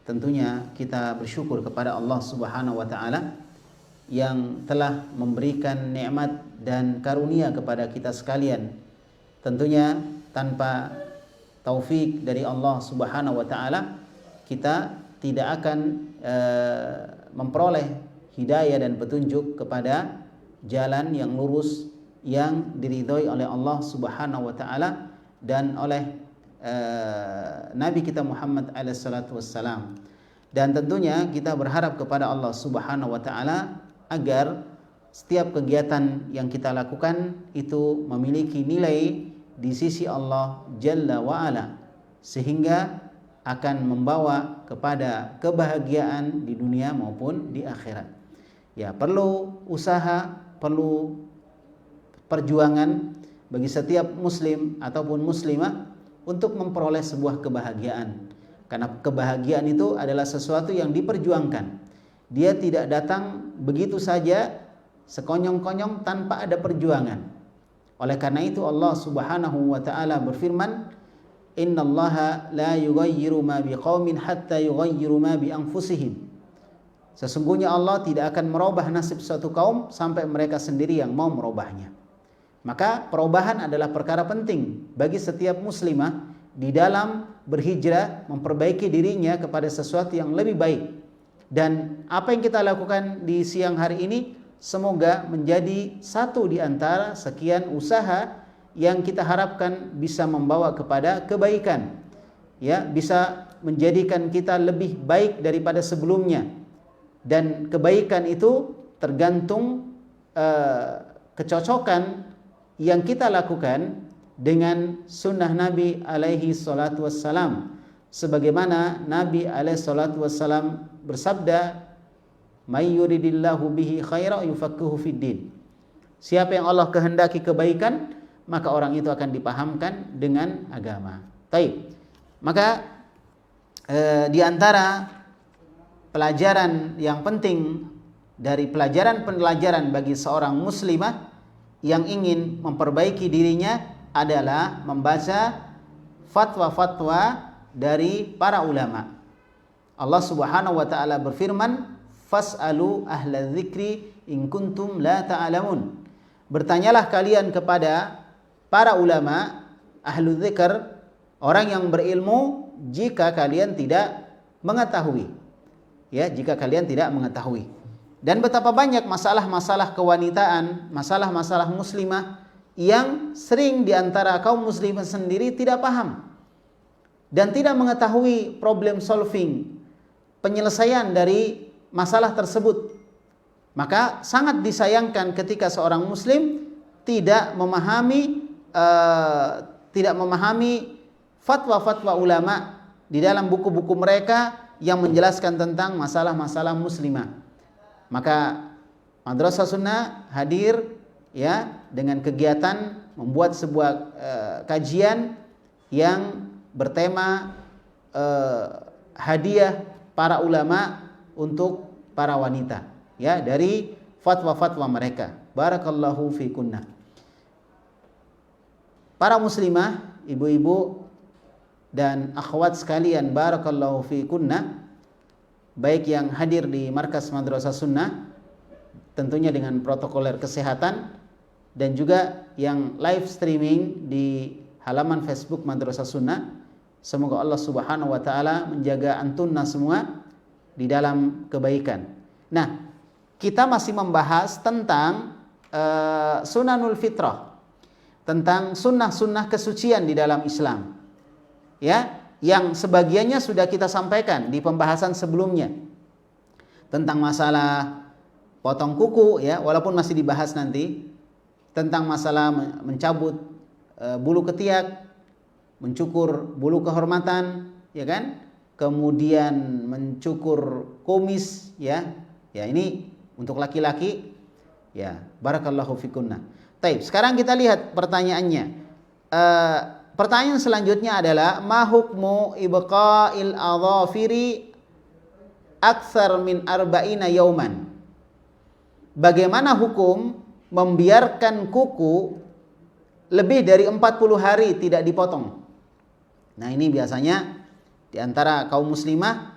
tentunya kita bersyukur kepada Allah Subhanahu wa taala yang telah memberikan nikmat dan karunia kepada kita sekalian. Tentunya tanpa taufik dari Allah Subhanahu wa taala kita tidak akan memperoleh hidayah dan petunjuk kepada jalan yang lurus yang diridhoi oleh Allah Subhanahu wa taala dan oleh Nabi kita Muhammad alaihissalatu wassalam. Dan tentunya kita berharap kepada Allah Subhanahu wa taala agar setiap kegiatan yang kita lakukan itu memiliki nilai di sisi Allah Jalla wa Ala, sehingga akan membawa kepada kebahagiaan di dunia maupun di akhirat. Ya, perlu usaha, perlu perjuangan bagi setiap muslim ataupun muslimah untuk memperoleh sebuah kebahagiaan. Karena kebahagiaan itu adalah sesuatu yang diperjuangkan. Dia tidak datang begitu saja sekonyong-konyong tanpa ada perjuangan. Oleh karena itu Allah Subhanahu wa taala berfirman, "Innallaha la yughayyiru ma biqaumin hatta yughayyiru ma bi anfusihim." Sesungguhnya Allah tidak akan merubah nasib suatu kaum sampai mereka sendiri yang mau merubahnya. Maka perubahan adalah perkara penting bagi setiap muslimah di dalam berhijrah, memperbaiki dirinya kepada sesuatu yang lebih baik. Dan apa yang kita lakukan di siang hari ini semoga menjadi satu di antara sekian usaha yang kita harapkan bisa membawa kepada kebaikan. Ya, bisa menjadikan kita lebih baik daripada sebelumnya. Dan kebaikan itu tergantung kecocokan yang kita lakukan dengan sunnah Nabi alaihi salatu wassalam, sebagaimana Nabi alaihi salatu wassalam bersabda, "May yuridillahu bihi khaira yufaqihuhu fiddin." Siapa yang Allah kehendaki kebaikan, maka orang itu akan dipahamkan dengan agama. Baik. Maka di antara pelajaran yang penting dari pelajaran bagi seorang muslimah yang ingin memperbaiki dirinya adalah membaca fatwa-fatwa dari para ulama. Allah Subhanahu wa taala berfirman, "Fas'alu ahla dzikri in kuntum la ta'lamun." Bertanyalah kalian kepada para ulama, ahlu dzikr, orang yang berilmu jika kalian tidak mengetahui. Ya, jika kalian tidak mengetahui. Dan betapa banyak masalah-masalah kewanitaan, masalah-masalah muslimah yang sering di antara kaum muslimah sendiri tidak paham dan tidak mengetahui problem solving, penyelesaian dari masalah tersebut. Maka sangat disayangkan ketika seorang muslim tidak memahami fatwa-fatwa ulama di dalam buku-buku mereka yang menjelaskan tentang masalah-masalah muslimah. Maka Madrasah Sunnah hadir ya dengan kegiatan membuat sebuah kajian yang bertema hadiah para ulama untuk para wanita ya dari fatwa-fatwa mereka. Barakallahu fikunna. Para muslimah, ibu-ibu dan akhwat sekalian, barakallahu fikunna, baik yang hadir di markas Madrasah Sunnah tentunya dengan protokoler kesehatan dan juga yang live streaming di halaman Facebook Madrasah Sunnah. Semoga Allah Subhanahu wa taala menjaga antunna semua di dalam kebaikan. Nah, kita masih membahas tentang sunanul fitrah, tentang sunnah-sunnah kesucian di dalam Islam. Ya, yang sebagiannya sudah kita sampaikan di pembahasan sebelumnya tentang masalah potong kuku ya, walaupun masih dibahas nanti, tentang masalah mencabut bulu ketiak, mencukur bulu kehormatan, ya kan? Kemudian mencukur kumis ya. Ya, ini untuk laki-laki ya. Barakallahu fikunna. Baik, sekarang kita lihat pertanyaannya. Pertanyaan selanjutnya adalah ma hukmu ibqa'il adhafiri aktsar min arba'ina yauman. Bagaimana hukum membiarkan kuku lebih dari 40 hari tidak dipotong? Nah, ini biasanya di antara kaum muslimah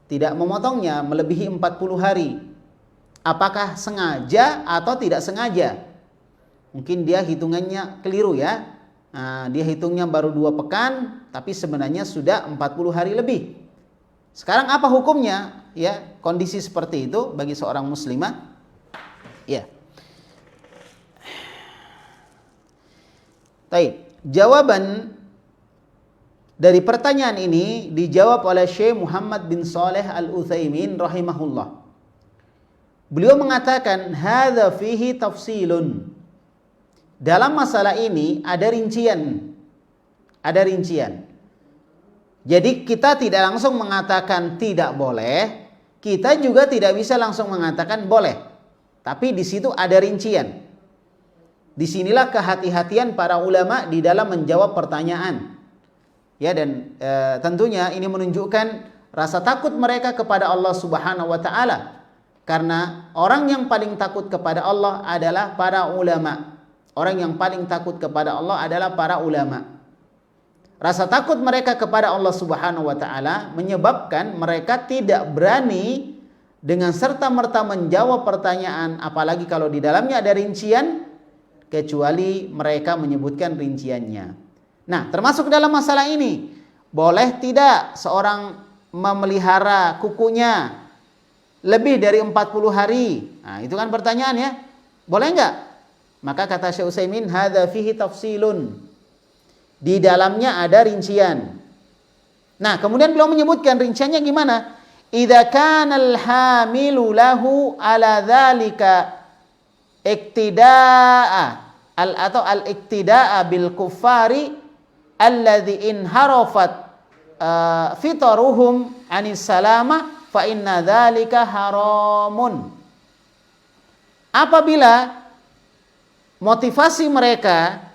tidak memotongnya melebihi 40 hari. Apakah sengaja atau tidak sengaja? Mungkin dia hitungannya keliru ya. Nah, dia hitungnya baru 2 pekan, tapi sebenarnya sudah 40 hari lebih. Sekarang apa hukumnya? Ya, kondisi seperti itu bagi seorang muslimah. Ya. Baik, jawaban dari pertanyaan ini dijawab oleh Syekh Muhammad bin Shalih Al-Utsaimin rahimahullah. Beliau mengatakan hadza fihi tafsilun. Dalam masalah ini ada rincian. Ada rincian. Jadi kita tidak langsung mengatakan tidak boleh, kita juga tidak bisa langsung mengatakan boleh. Tapi di situ ada rincian. Disinilah kehati-hatian para ulama di dalam menjawab pertanyaan. Ya, dan tentunya ini menunjukkan rasa takut mereka kepada Allah Subhanahu wa taala. Karena orang yang paling takut kepada Allah adalah para ulama. Orang yang paling takut kepada Allah adalah para ulama. Rasa takut mereka kepada Allah Subhanahu wa taala menyebabkan mereka tidak berani dengan serta-merta menjawab pertanyaan, apalagi kalau di dalamnya ada rincian, kecuali mereka menyebutkan rinciannya. Nah, termasuk dalam masalah ini, boleh tidak seorang memelihara kukunya lebih dari 40 hari? Nah, itu kan pertanyaan ya. Boleh enggak? Maka kata Syekh Utsaimin, hadza fihi tafsilun. Di dalamnya ada rincian. Nah, kemudian beliau menyebutkan rinciannya gimana? Idza kana al-hamilu lahu ala dzalika iktida'a atau al-iktida'a bil kuffari alladzi inharafat fitaruhum anis salama fa inna dzalika haramun. Apabila motivasi mereka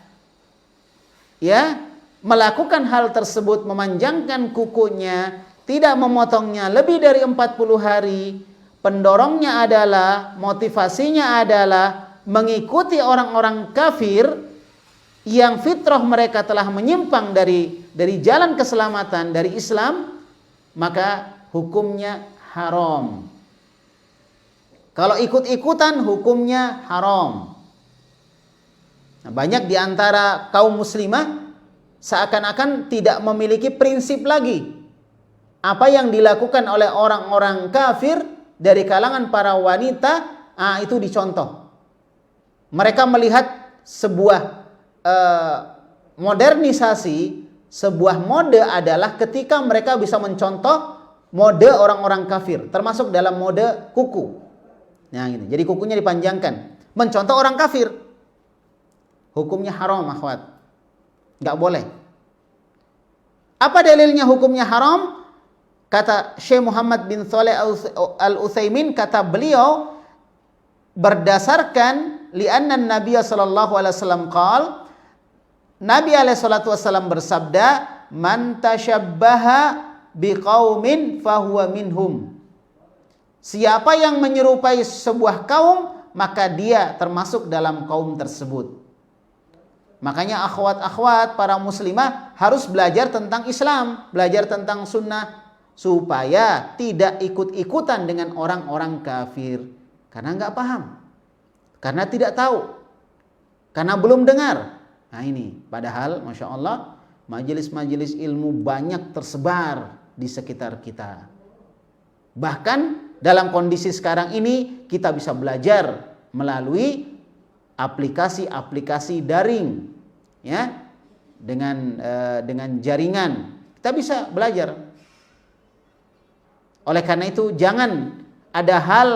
ya melakukan hal tersebut, memanjangkan kukunya, tidak memotongnya lebih dari 40 hari, pendorongnya adalah, motivasinya adalah mengikuti orang-orang kafir yang fitrah mereka telah menyimpang dari jalan keselamatan, dari Islam, maka hukumnya haram. Kalau ikut-ikutan hukumnya haram. Nah, banyak di antara kaum muslimah seakan-akan tidak memiliki prinsip lagi. Apa yang dilakukan oleh orang-orang kafir dari kalangan para wanita, itu dicontoh. Mereka melihat sebuah modernisasi, sebuah mode adalah ketika mereka bisa mencontoh mode orang-orang kafir, termasuk dalam mode kuku. Nah, gitu. Jadi kukunya dipanjangkan, mencontoh orang kafir. Hukumnya haram, akhwat. Enggak boleh. Apa dalilnya hukumnya haram? Kata Syekh Muhammad bin Shalih Al-Utsaimin, kata beliau, berdasarkan li'anna Nabi sallallahu alaihi wasallam qala, Nabi alaihi salatu wasallam bersabda, man tasyabbaha biqaumin fahuwa minhum. Siapa yang menyerupai sebuah kaum, maka dia termasuk dalam kaum tersebut. Makanya akhwat-akhwat para muslimah harus belajar tentang Islam, belajar tentang sunnah, supaya tidak ikut-ikutan dengan orang-orang kafir. Karena nggak paham, karena tidak tahu, karena belum dengar. Nah ini, padahal Masya Allah, majelis-majelis ilmu banyak tersebar di sekitar kita. Bahkan dalam kondisi sekarang ini, kita bisa belajar melalui aplikasi-aplikasi daring, ya, dengan jaringan. Kita bisa belajar. Oleh karena itu, jangan ada hal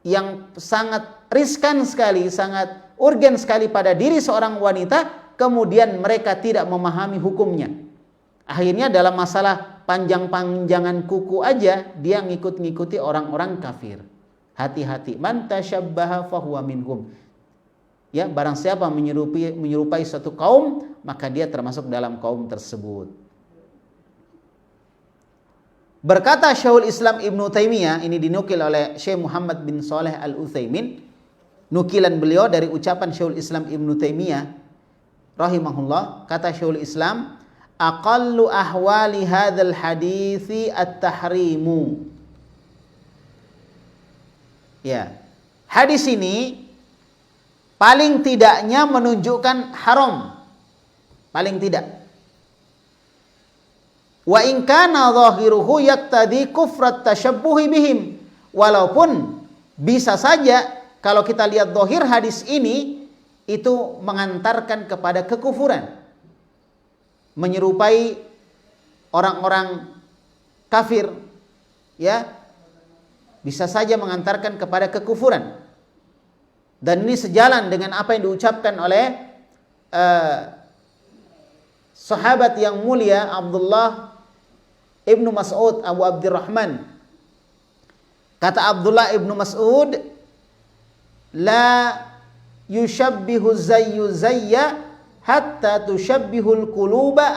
yang sangat riskan sekali, sangat urgen sekali pada diri seorang wanita, kemudian mereka tidak memahami hukumnya. Akhirnya dalam masalah panjang-panjangan kuku aja, dia ngikut-ngikuti orang-orang kafir. Hati-hati, man tasyabbaha fahuwa minhum. Ya, barang siapa menyerupai suatu kaum, maka dia termasuk dalam kaum tersebut. Berkata Syekhul Islam Ibnu Taimiyah, ini dinukil oleh Syekh Muhammad bin Shalih Al-Utsaimin, nukilan beliau dari ucapan Syekhul Islam Ibnu Taimiyah rahimahullah, kata Syekhul Islam, aqallu ahwali hadzal hadithi at-tahrimu. Ya. Hadis ini paling tidaknya menunjukkan haram. Paling tidak. Wa in kana zahiruhu yaqtadi kufrat tasyabbuhi bihim. Walaupun bisa saja kalau kita lihat zahir hadis ini itu mengantarkan kepada kekufuran. Menyerupai orang-orang kafir, ya. Bisa saja mengantarkan kepada kekufuran. Dan ini sejalan dengan apa yang diucapkan oleh sahabat yang mulia Abdullah ibnu Mas'ud Abu Abdurrahman. Kata Abdullah ibnu Mas'ud, la yushabbihu zayyu zayya hatta tushabbihul quluba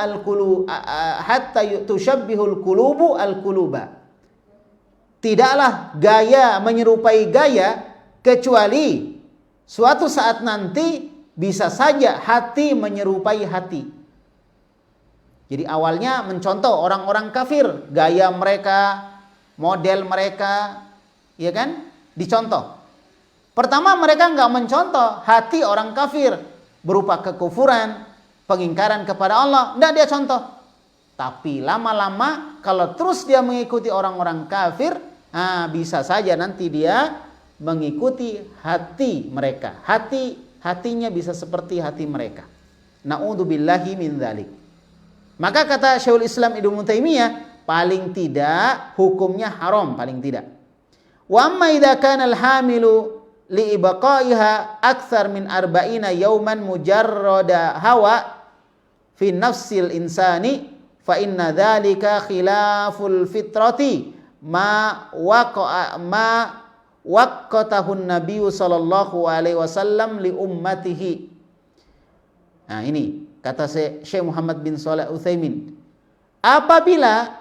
hatta tushabbihul qulubu al-quluba. Tidaklah gaya menyerupai gaya kecuali suatu saat nanti bisa saja hati menyerupai hati. Jadi awalnya mencontoh orang-orang kafir, gaya mereka, model mereka, ya kan? Dicontoh. Pertama mereka enggak mencontoh hati orang kafir berupa kekufuran, pengingkaran kepada Allah, enggak dia contoh. Tapi lama-lama kalau terus dia mengikuti orang-orang kafir, bisa saja nanti dia mengikuti hati mereka. Hatinya bisa seperti hati mereka. Na'udzubillahi min dzalik. Maka kata Syekhul Islam Ibnu Taimiyah, paling tidak hukumnya haram, paling tidak. Wa amma idza kana al-hamilu li ibqaiha akthar min 40 yawman mujarrada hawa fi nafsil insani fa inna dzalika khilaful fitrati ma waqqatahun nabiyyu sallallahu alaihi wasallam li ummatihi. Nah, ini kata Syekh Muhammad bin Shalih Utsaimin. Apabila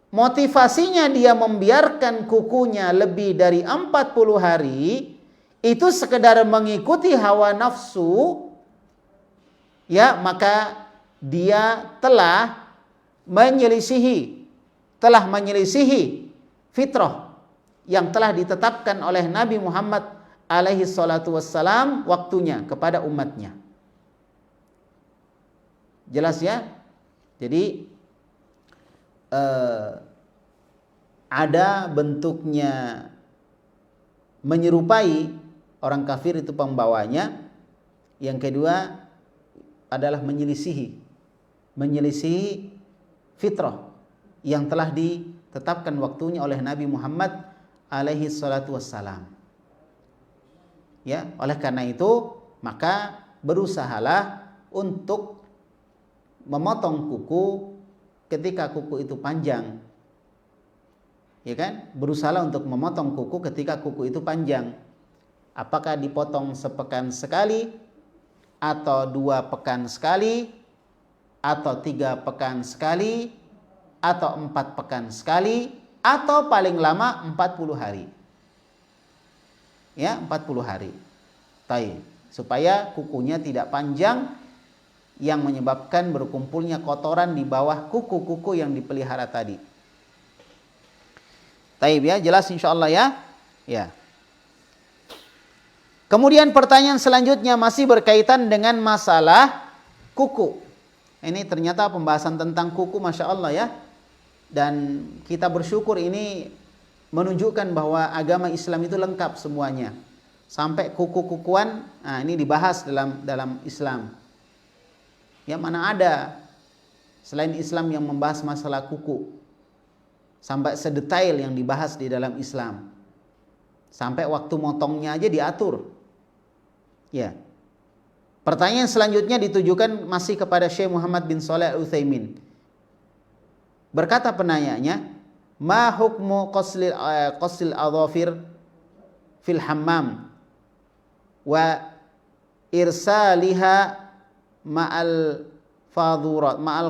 motivasinya dia membiarkan kukunya lebih dari 40 hari, itu sekedar mengikuti hawa nafsu, ya, maka dia telah menyelisihi fitrah yang telah ditetapkan oleh Nabi Muhammad alaihi salatu wassalam waktunya kepada umatnya. Jelas ya? Jadi ada bentuknya menyerupai orang kafir itu pembawanya. Yang kedua adalah menyelisihi fitrah yang telah ditetapkan waktunya oleh Nabi Muhammad alaihi salatu wassalam. Ya, oleh karena itu maka berusahalah untuk memotong kuku ketika kuku itu panjang. Ya kan? Berusahalah untuk memotong kuku ketika kuku itu panjang. Apakah dipotong sepekan sekali, atau 2 pekan sekali, atau 3 pekan sekali, atau 4 pekan sekali, atau paling lama 40 hari. Ya, 40 hari. Taib. Supaya kukunya tidak panjang yang menyebabkan berkumpulnya kotoran di bawah kuku-kuku yang dipelihara tadi. Taib ya, jelas insyaallah ya. Ya. Kemudian pertanyaan selanjutnya masih berkaitan dengan masalah kuku. Ini ternyata pembahasan tentang kuku, Masya Allah ya. Dan kita bersyukur ini menunjukkan bahwa agama Islam itu lengkap semuanya. Sampai kuku-kukuan, ini dibahas dalam Islam. Ya, mana ada selain Islam yang membahas masalah kuku. Sampai sedetail yang dibahas di dalam Islam. Sampai waktu motongnya aja diatur. Ya. Pertanyaan selanjutnya ditujukan masih kepada Syekh Muhammad bin Shalih Utsaimin. Berkata penanyanya, ma hukmu qaslil adhafir fil hammam wa irsaliha ma'al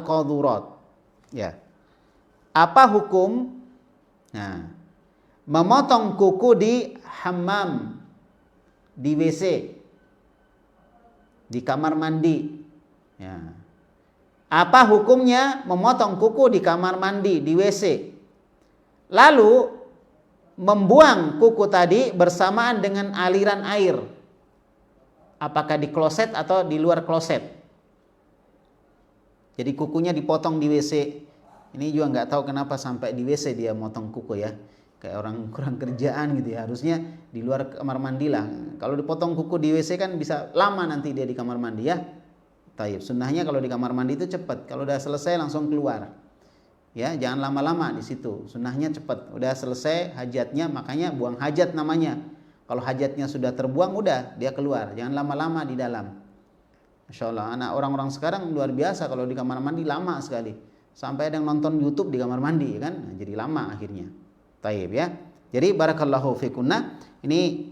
qadurat. Ya. Apa hukum memotong kuku di hammam, di WC, di kamar mandi, ya, Apa hukumnya memotong kuku di kamar mandi, di WC? Lalu membuang kuku tadi bersamaan dengan aliran air. Apakah di kloset atau di luar kloset? Jadi kukunya dipotong di WC. Ini juga nggak tahu kenapa sampai di WC dia motong kuku ya. Kayak orang kurang kerjaan gitu ya. Harusnya di luar kamar mandi lah. Kalau dipotong kuku di WC kan bisa lama nanti dia di kamar mandi ya. Taib. Sunnahnya kalau di kamar mandi itu cepat. Kalau udah selesai langsung keluar. Ya, jangan lama-lama di situ. Sunnahnya cepat. Udah selesai hajatnya, makanya buang hajat namanya. Kalau hajatnya sudah terbuang, udah dia keluar. Jangan lama-lama di dalam. Masya Allah, anak orang-orang sekarang luar biasa kalau di kamar mandi lama sekali. Sampai ada yang nonton YouTube di kamar mandi kan, nah, jadi lama akhirnya. Taib ya. Jadi barakallahu fikunna. Ini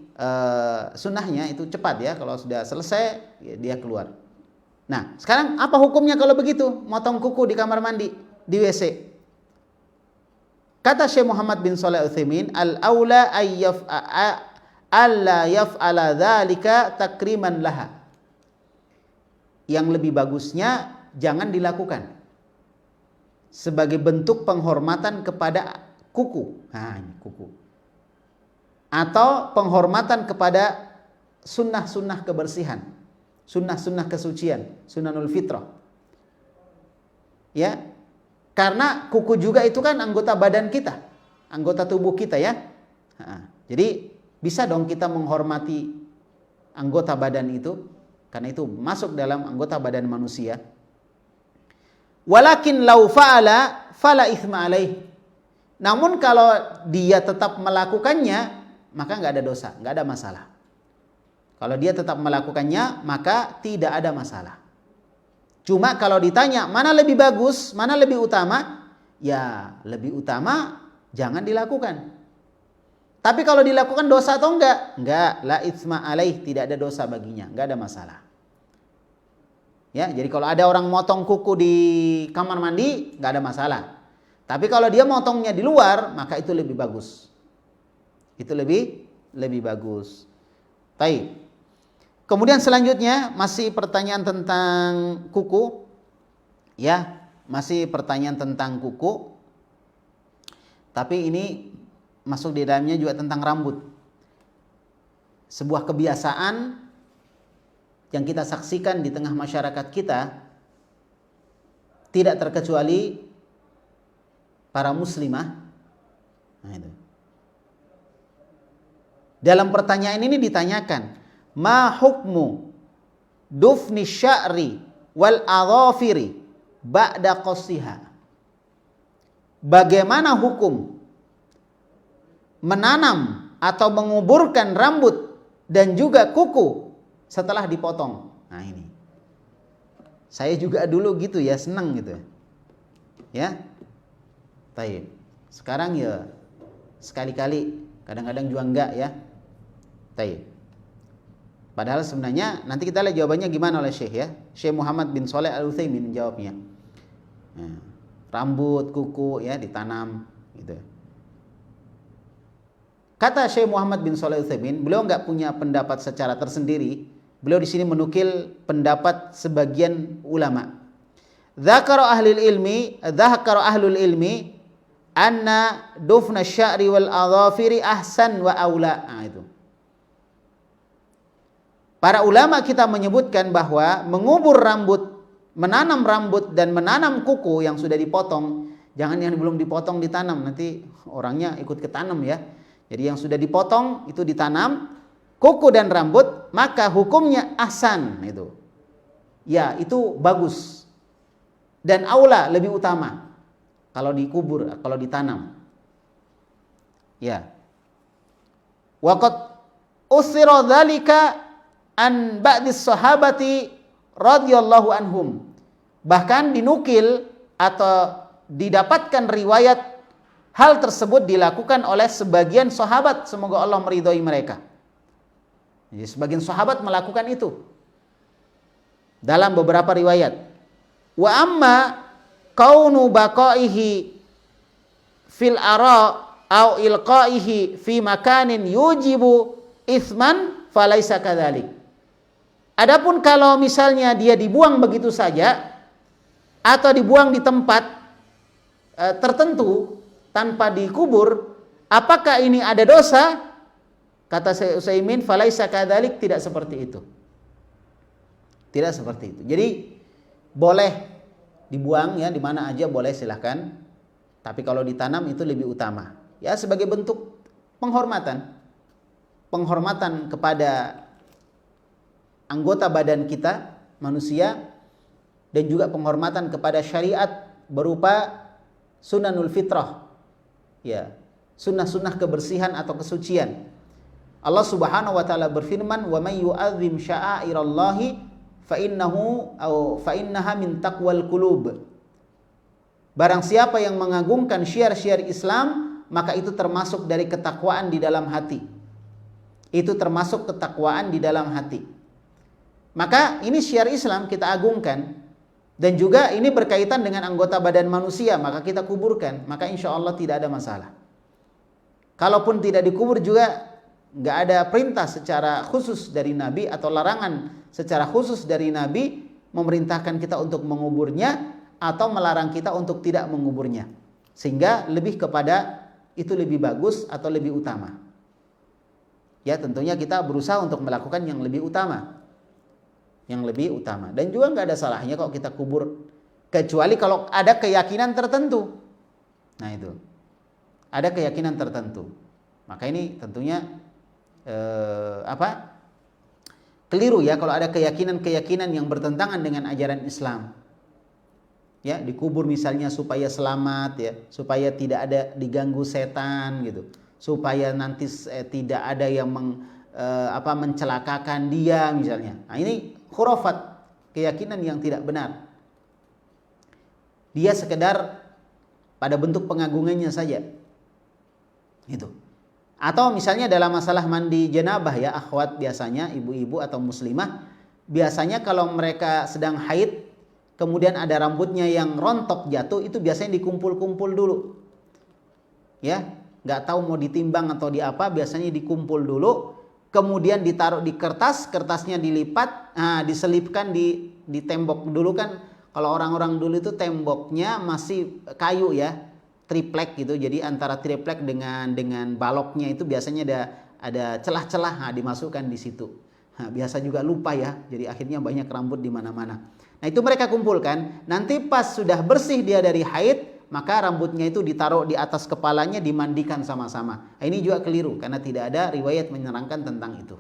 sunnahnya itu cepat ya. Kalau sudah selesai, ya, dia keluar. Nah, sekarang apa hukumnya kalau begitu? Motong kuku di kamar mandi, di WC. Kata Syekh Muhammad bin Shalih Al-Utsaimin, al-aula alla yaf'ala dzalika takriman laha. Yang lebih bagusnya jangan dilakukan sebagai bentuk penghormatan kepada kuku. Nah, ini kuku. Atau penghormatan kepada sunnah-sunnah kebersihan, sunnah-sunnah kesucian, sunnahul fitrah. Ya. Karena kuku juga itu kan anggota badan kita, anggota tubuh kita ya. Nah, jadi bisa dong kita menghormati anggota badan itu, karena itu masuk dalam anggota badan manusia. Walakin lau fa'ala fala itsma alaih. Namun kalau dia tetap melakukannya, maka nggak ada dosa, nggak ada masalah. Kalau dia tetap melakukannya, maka tidak ada masalah. Cuma kalau ditanya mana lebih bagus, mana lebih utama, ya lebih utama jangan dilakukan. Tapi kalau dilakukan dosa atau enggak? Enggak, la itsma alaih, tidak ada dosa baginya, enggak ada masalah. Ya, jadi kalau ada orang motong kuku di kamar mandi, enggak ada masalah. Tapi kalau dia motongnya di luar, maka itu lebih bagus. Itu lebih bagus. Baik. Kemudian selanjutnya masih pertanyaan tentang kuku. Ya, masih pertanyaan tentang kuku. Tapi ini masuk di dalamnya juga tentang rambut. Sebuah kebiasaan yang kita saksikan di tengah masyarakat kita, tidak terkecuali para muslimah. Nah, itu. Dalam pertanyaan ini ditanyakan, ma hukmu dufni sya'ri wal adhafiri ba'da qassiha. Bagaimana hukum menanam atau menguburkan rambut dan juga kuku setelah dipotong? Nah ini, saya juga dulu gitu ya, senang gitu ya. Taib. Sekarang ya sekali-kali, kadang-kadang juga enggak ya. Taib. Padahal sebenarnya nanti kita lihat jawabannya gimana oleh Syekh ya. Syekh Muhammad bin Shalih Al-Utsaimin menjawabnya. Nah, rambut, kuku ya ditanam gitu. Kata Syekh Muhammad bin Shalih Al-Utsaimin, beliau enggak punya pendapat secara tersendiri. Beliau di sini menukil pendapat sebagian ulama. Dzakara ahlul ilmi anna dufna sya'ri wal adhafiri ahsan wa aula. Nah, itu. Para ulama kita menyebutkan bahwa mengubur rambut, menanam rambut dan menanam kuku yang sudah dipotong, jangan yang belum dipotong ditanam, nanti orangnya ikut ketanam ya. Jadi yang sudah dipotong itu ditanam, kuku dan rambut, maka hukumnya ahsan itu. Ya, itu bagus. Dan aula lebih utama kalau dikubur, kalau ditanam. Ya. Waqad usira dzalika an ba'dis sahabati radhiyallahu anhum. Bahkan dinukil atau didapatkan riwayat hal tersebut dilakukan oleh sebagian sahabat, semoga Allah meridhai mereka. Jadi sebagian sahabat melakukan itu dalam beberapa riwayat. Wa amma kaunu baqaihi fil ara au ilqaihi fi makanin yujibu itsman falaisa kadzalik. Adapun kalau misalnya dia dibuang begitu saja atau dibuang di tempat tertentu tanpa dikubur, apakah ini ada dosa? Kata Syekh Utsaimin, falaisa kadzalik, tidak seperti itu. Tidak seperti itu. Jadi boleh dibuang ya, di mana aja boleh, silahkan. Tapi kalau ditanam itu lebih utama. Ya, sebagai bentuk penghormatan. Penghormatan kepada anggota badan kita, manusia, dan juga penghormatan kepada syariat berupa sunanul fitrah. Ya, sunnah-sunnah kebersihan atau kesucian. Allah Subhanahu wa taala berfirman, "Wa may yu'azzim sya'airallahi fa innaha min taqwal qulub." Barang siapa yang mengagungkan syiar-syiar Islam, maka itu termasuk dari ketakwaan di dalam hati. Itu termasuk ketakwaan di dalam hati. Maka ini syiar Islam kita agungkan, dan juga ini berkaitan dengan anggota badan manusia, maka kita kuburkan, maka insya Allah tidak ada masalah. Kalaupun tidak dikubur juga nggak ada perintah secara khusus dari Nabi atau larangan secara khusus dari Nabi memerintahkan kita untuk menguburnya atau melarang kita untuk tidak menguburnya, sehingga lebih kepada itu lebih bagus atau lebih utama. Ya, tentunya kita berusaha untuk melakukan yang lebih utama, yang lebih utama. Dan juga nggak ada salahnya kalau kita kubur, kecuali kalau ada keyakinan tertentu. Nah itu, ada keyakinan tertentu. Maka ini tentunya keliru ya kalau ada keyakinan-keyakinan yang bertentangan dengan ajaran Islam. Ya, dikubur misalnya supaya selamat ya, supaya tidak ada diganggu setan gitu, supaya nanti tidak ada yang mencelakakan dia misalnya. Nah, ini khurafat, keyakinan yang tidak benar. Dia sekedar pada bentuk pengagungannya saja. Itu. Atau misalnya dalam masalah mandi janabah ya, akhwat, biasanya ibu-ibu atau muslimah, biasanya kalau mereka sedang haid, kemudian ada rambutnya yang rontok jatuh, itu biasanya dikumpul-kumpul dulu. Ya, nggak tahu mau ditimbang atau di apa, biasanya dikumpul dulu, kemudian ditaruh di kertas, kertasnya dilipat, diselipkan di tembok. Dulu kan kalau orang-orang dulu itu temboknya masih kayu ya, triplek gitu, jadi antara triplek dengan baloknya itu biasanya ada celah-celah, dimasukkan di situ. Biasa juga lupa ya, jadi akhirnya banyak rambut di mana-mana. Nah itu mereka kumpulkan, nanti pas sudah bersih dia dari haid, maka rambutnya itu ditaruh di atas kepalanya, dimandikan sama-sama. Nah, ini juga keliru karena tidak ada riwayat menerangkan tentang itu.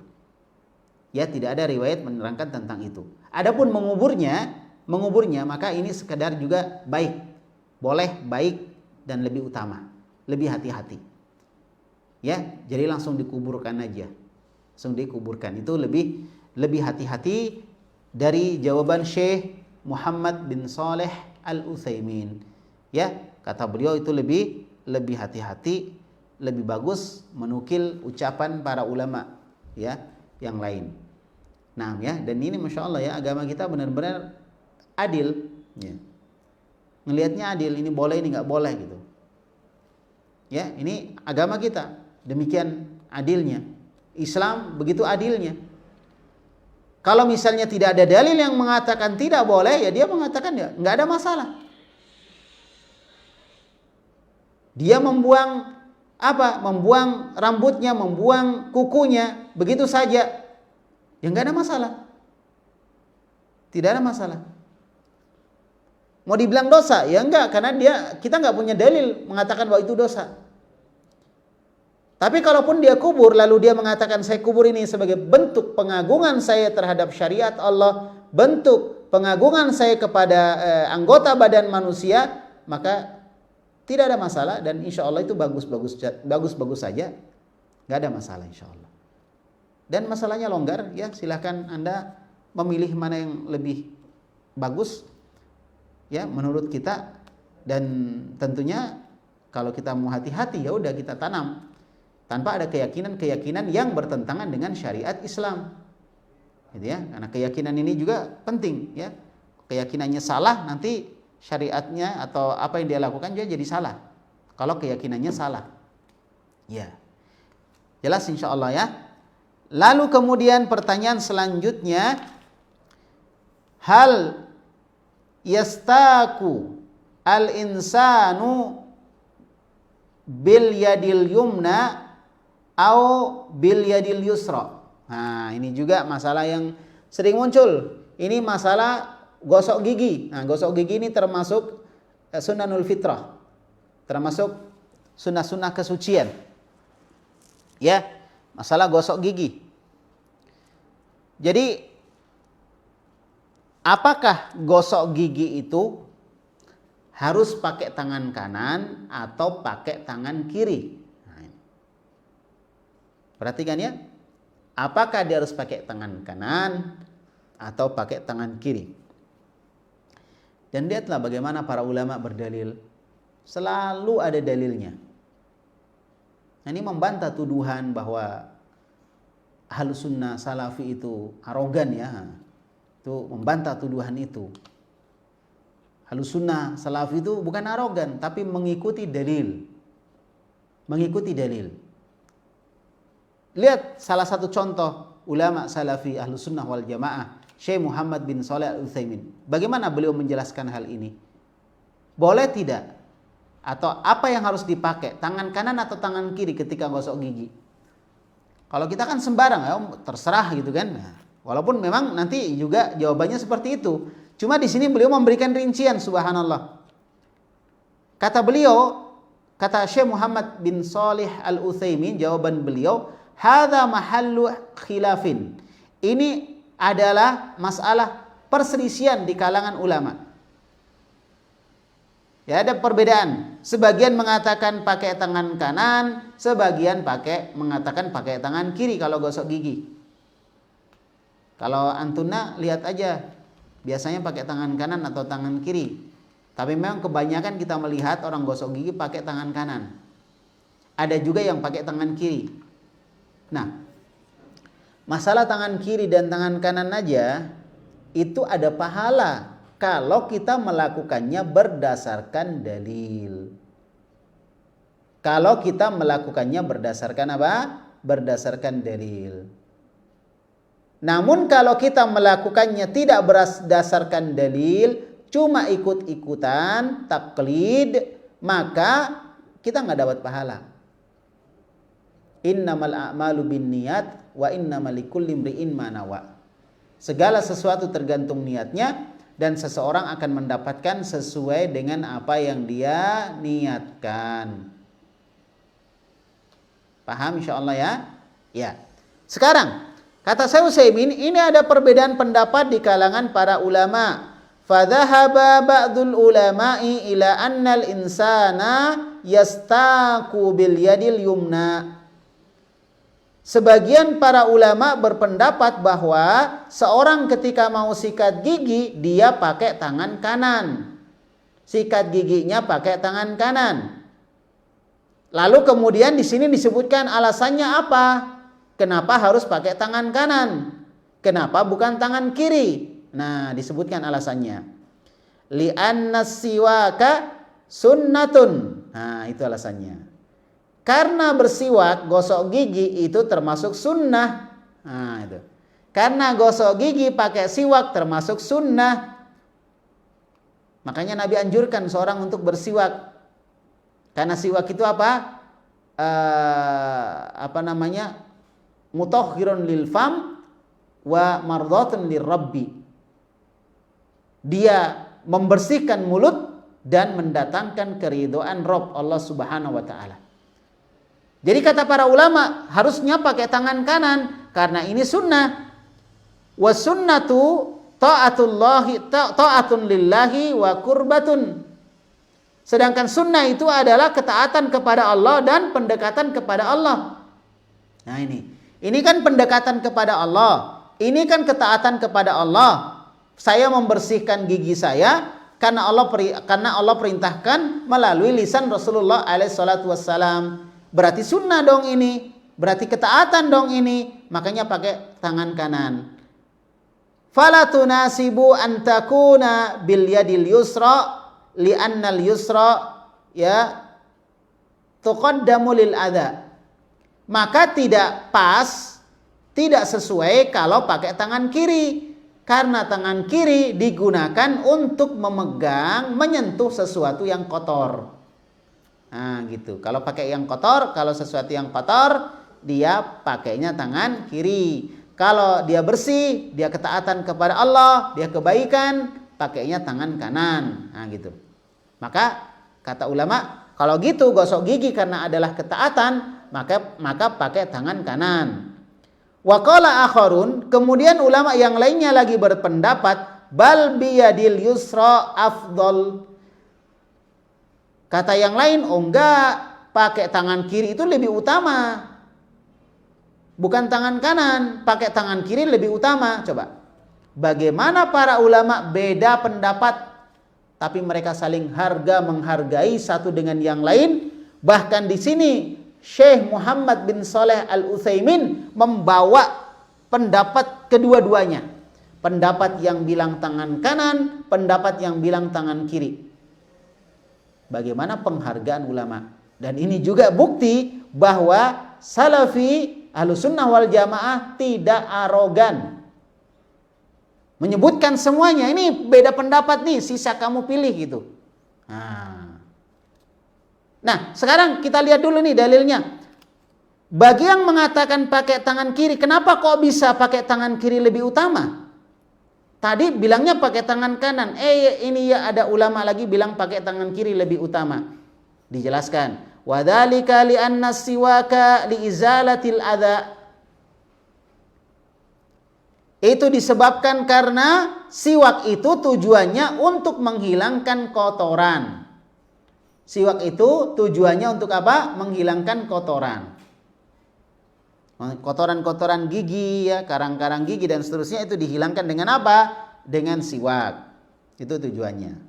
Ya, tidak ada riwayat menerangkan tentang itu. Adapun menguburnya maka ini sekedar juga baik, boleh, baik, dan lebih utama, lebih hati-hati. Ya, jadi langsung dikuburkan aja. Langsung dikuburkan. Itu lebih hati-hati dari jawaban Syekh Muhammad bin Shalih Al-Utsaimin. Ya, kata beliau itu lebih hati-hati, lebih bagus menukil ucapan para ulama ya yang lain. Nah, ya, dan ini Masya Allah ya, agama kita benar-benar adil ya. Ngelihatnya adil, ini boleh, ini nggak boleh gitu. Ya, ini agama kita demikian adilnya. Islam begitu adilnya. Kalau misalnya tidak ada dalil yang mengatakan tidak boleh, ya dia mengatakan ya nggak ada masalah. Dia membuang apa? Membuang rambutnya, membuang kukunya, begitu saja. Ya nggak ada masalah. Tidak ada masalah. Mau dibilang dosa? Ya enggak, karena kita nggak punya dalil mengatakan bahwa itu dosa. Tapi kalaupun dia kubur, lalu dia mengatakan saya kubur ini sebagai bentuk pengagungan saya terhadap syariat Allah, bentuk pengagungan saya kepada anggota badan manusia, maka tidak ada masalah dan insya Allah itu bagus saja, nggak ada masalah insya Allah. Dan masalahnya longgar, ya silahkan Anda memilih mana yang lebih bagus. Ya, menurut kita, dan tentunya kalau kita mau hati-hati ya udah kita tanam tanpa ada keyakinan-keyakinan yang bertentangan dengan syariat Islam. Gitu ya. Karena keyakinan ini juga penting ya. Keyakinannya salah, nanti syariatnya atau apa yang dia lakukan juga jadi salah. Kalau keyakinannya salah. Ya. Jelas insyaallah ya. Lalu kemudian pertanyaan selanjutnya, hal yastaku al-insanu bil yadil yumna au bil yadil yusra. Nah, ini juga masalah yang sering muncul. Ini masalah gosok gigi. Nah, gosok gigi ini termasuk sunnahul fitrah. Termasuk sunnah-sunnah kesucian. Ya, masalah gosok gigi. Jadi apakah gosok gigi itu harus pakai tangan kanan atau pakai tangan kiri? Nah, ini. Perhatikan ya. Apakah dia harus pakai tangan kanan atau pakai tangan kiri? Dan lihatlah bagaimana para ulama berdalil. Selalu ada dalilnya. Nah, ini membantah tuduhan bahwa Ahlus Sunnah Salafi itu arogan ya. Itu membantah tuduhan itu. Ahlus Sunnah Salafi itu bukan arogan, tapi mengikuti dalil. Mengikuti dalil. Lihat salah satu contoh ulama Salafi Ahlus Sunnah wal Jamaah, Syekh Muhammad bin Shalih Al-Utsaimin. Bagaimana beliau menjelaskan hal ini? Boleh tidak? Atau apa yang harus dipakai? Tangan kanan atau tangan kiri ketika gosok gigi? Kalau kita kan sembarang ya, terserah gitu kan. Nah, walaupun memang nanti juga jawabannya seperti itu. Cuma di sini beliau memberikan rincian, subhanallah. Kata beliau, kata Syekh Muhammad bin Shalih Al-Utsaimin, jawaban beliau, hadza mahallu khilafin. Ini adalah masalah perselisihan di kalangan ulama. Ya, ada perbedaan. Sebagian mengatakan pakai tangan kanan, sebagian mengatakan pakai tangan kiri kalau gosok gigi. Kalau antuna lihat aja, biasanya pakai tangan kanan atau tangan kiri. Tapi memang kebanyakan kita melihat orang gosok gigi pakai tangan kanan. Ada juga yang pakai tangan kiri. Nah, masalah tangan kiri dan tangan kanan aja itu ada pahala kalau kita melakukannya berdasarkan dalil. Kalau kita melakukannya berdasarkan apa? Berdasarkan dalil. Namun kalau kita melakukannya tidak berdasarkan dalil, cuma ikut-ikutan, taklid, maka kita nggak dapat pahala. Innamal a'malu binniyat wa innamal likulli imri'in ma nawa. Segala sesuatu tergantung niatnya dan seseorang akan mendapatkan sesuai dengan apa yang dia niatkan. Paham insyaallah ya? Ya. Sekarang kata Syekh Utsaimin, ini ada perbedaan pendapat di kalangan para ulama. Fadhahaba ba'dul ulama'i ila annal insana yastaku bil yadil yumna. Sebagian para ulama berpendapat bahwa seorang ketika mau sikat gigi, dia pakai tangan kanan. Sikat giginya pakai tangan kanan. Lalu kemudian di sini disebutkan alasannya apa? Kenapa harus pakai tangan kanan? Kenapa bukan tangan kiri? Nah, disebutkan alasannya. Li'anna siwaka sunnatun. Nah, itu alasannya. Karena bersiwak, gosok gigi itu termasuk sunnah. Nah, itu. Karena gosok gigi pakai siwak termasuk sunnah. Makanya Nabi anjurkan seorang untuk bersiwak. Karena siwak itu apa? Mutahhirun lil fam wa mardhatun lirabbi. Dia membersihkan mulut dan mendatangkan keridhaan Rabb Allah Subhanahu wa taala. Jadi kata para ulama harusnya pakai tangan kanan karena ini sunnah. Wa sunnatu ta'atun lillahi wa qurbatun. Sedangkan sunnah itu adalah ketaatan kepada Allah dan pendekatan kepada Allah. Nah ini kan pendekatan kepada Allah. Ini kan ketaatan kepada Allah. Saya membersihkan gigi saya karena Allah perintahkan melalui lisan Rasulullah SAW. Berarti sunnah dong ini. Berarti ketaatan dong ini. Makanya pakai tangan kanan. Fala tunasibu an takuna bil yadil yusra li'annal yusra ya tuqaddamu lil adha. Maka tidak pas, tidak sesuai kalau pakai tangan kiri. Karena tangan kiri digunakan untuk memegang, menyentuh sesuatu yang kotor. Nah, gitu. Kalau pakai yang kotor, kalau sesuatu yang kotor, dia pakainya tangan kiri. Kalau dia bersih, dia ketaatan kepada Allah, dia kebaikan, pakainya tangan kanan. Nah, gitu. Maka kata ulama, kalau gitu gosok gigi karena adalah ketaatan, maka pakai tangan kanan. Wa qala akharun, kemudian ulama yang lainnya lagi berpendapat, bal biyadil yusra afdol. Kata yang lain, oh enggak, pakai tangan kiri itu lebih utama. Bukan tangan kanan, pakai tangan kiri lebih utama. Coba. Bagaimana para ulama beda pendapat, tapi mereka saling menghargai satu dengan yang lain. Bahkan di sini Syekh Muhammad bin Shalih Al-Utsaimin membawa pendapat kedua-duanya. Pendapat yang bilang tangan kanan, pendapat yang bilang tangan kiri. Bagaimana penghargaan ulama. Dan ini juga bukti bahwa Salafi Ahlussunnah wal Jamaah tidak arogan. Menyebutkan semuanya, ini beda pendapat nih, sisa kamu pilih gitu. Nah, sekarang kita lihat dulu nih dalilnya. Bagi yang mengatakan pakai tangan kiri, kenapa kok bisa pakai tangan kiri lebih utama? Tadi bilangnya pakai tangan kanan. Ini ya ada ulama lagi bilang pakai tangan kiri lebih utama. Dijelaskan. Wadzalika li'anna siwaka liizalatil adza. Itu disebabkan karena siwak itu tujuannya untuk menghilangkan kotoran. Siwak itu tujuannya untuk apa? Menghilangkan kotoran. Kotoran-kotoran gigi, ya, karang-karang gigi dan seterusnya itu dihilangkan dengan apa? Dengan siwak. Itu tujuannya.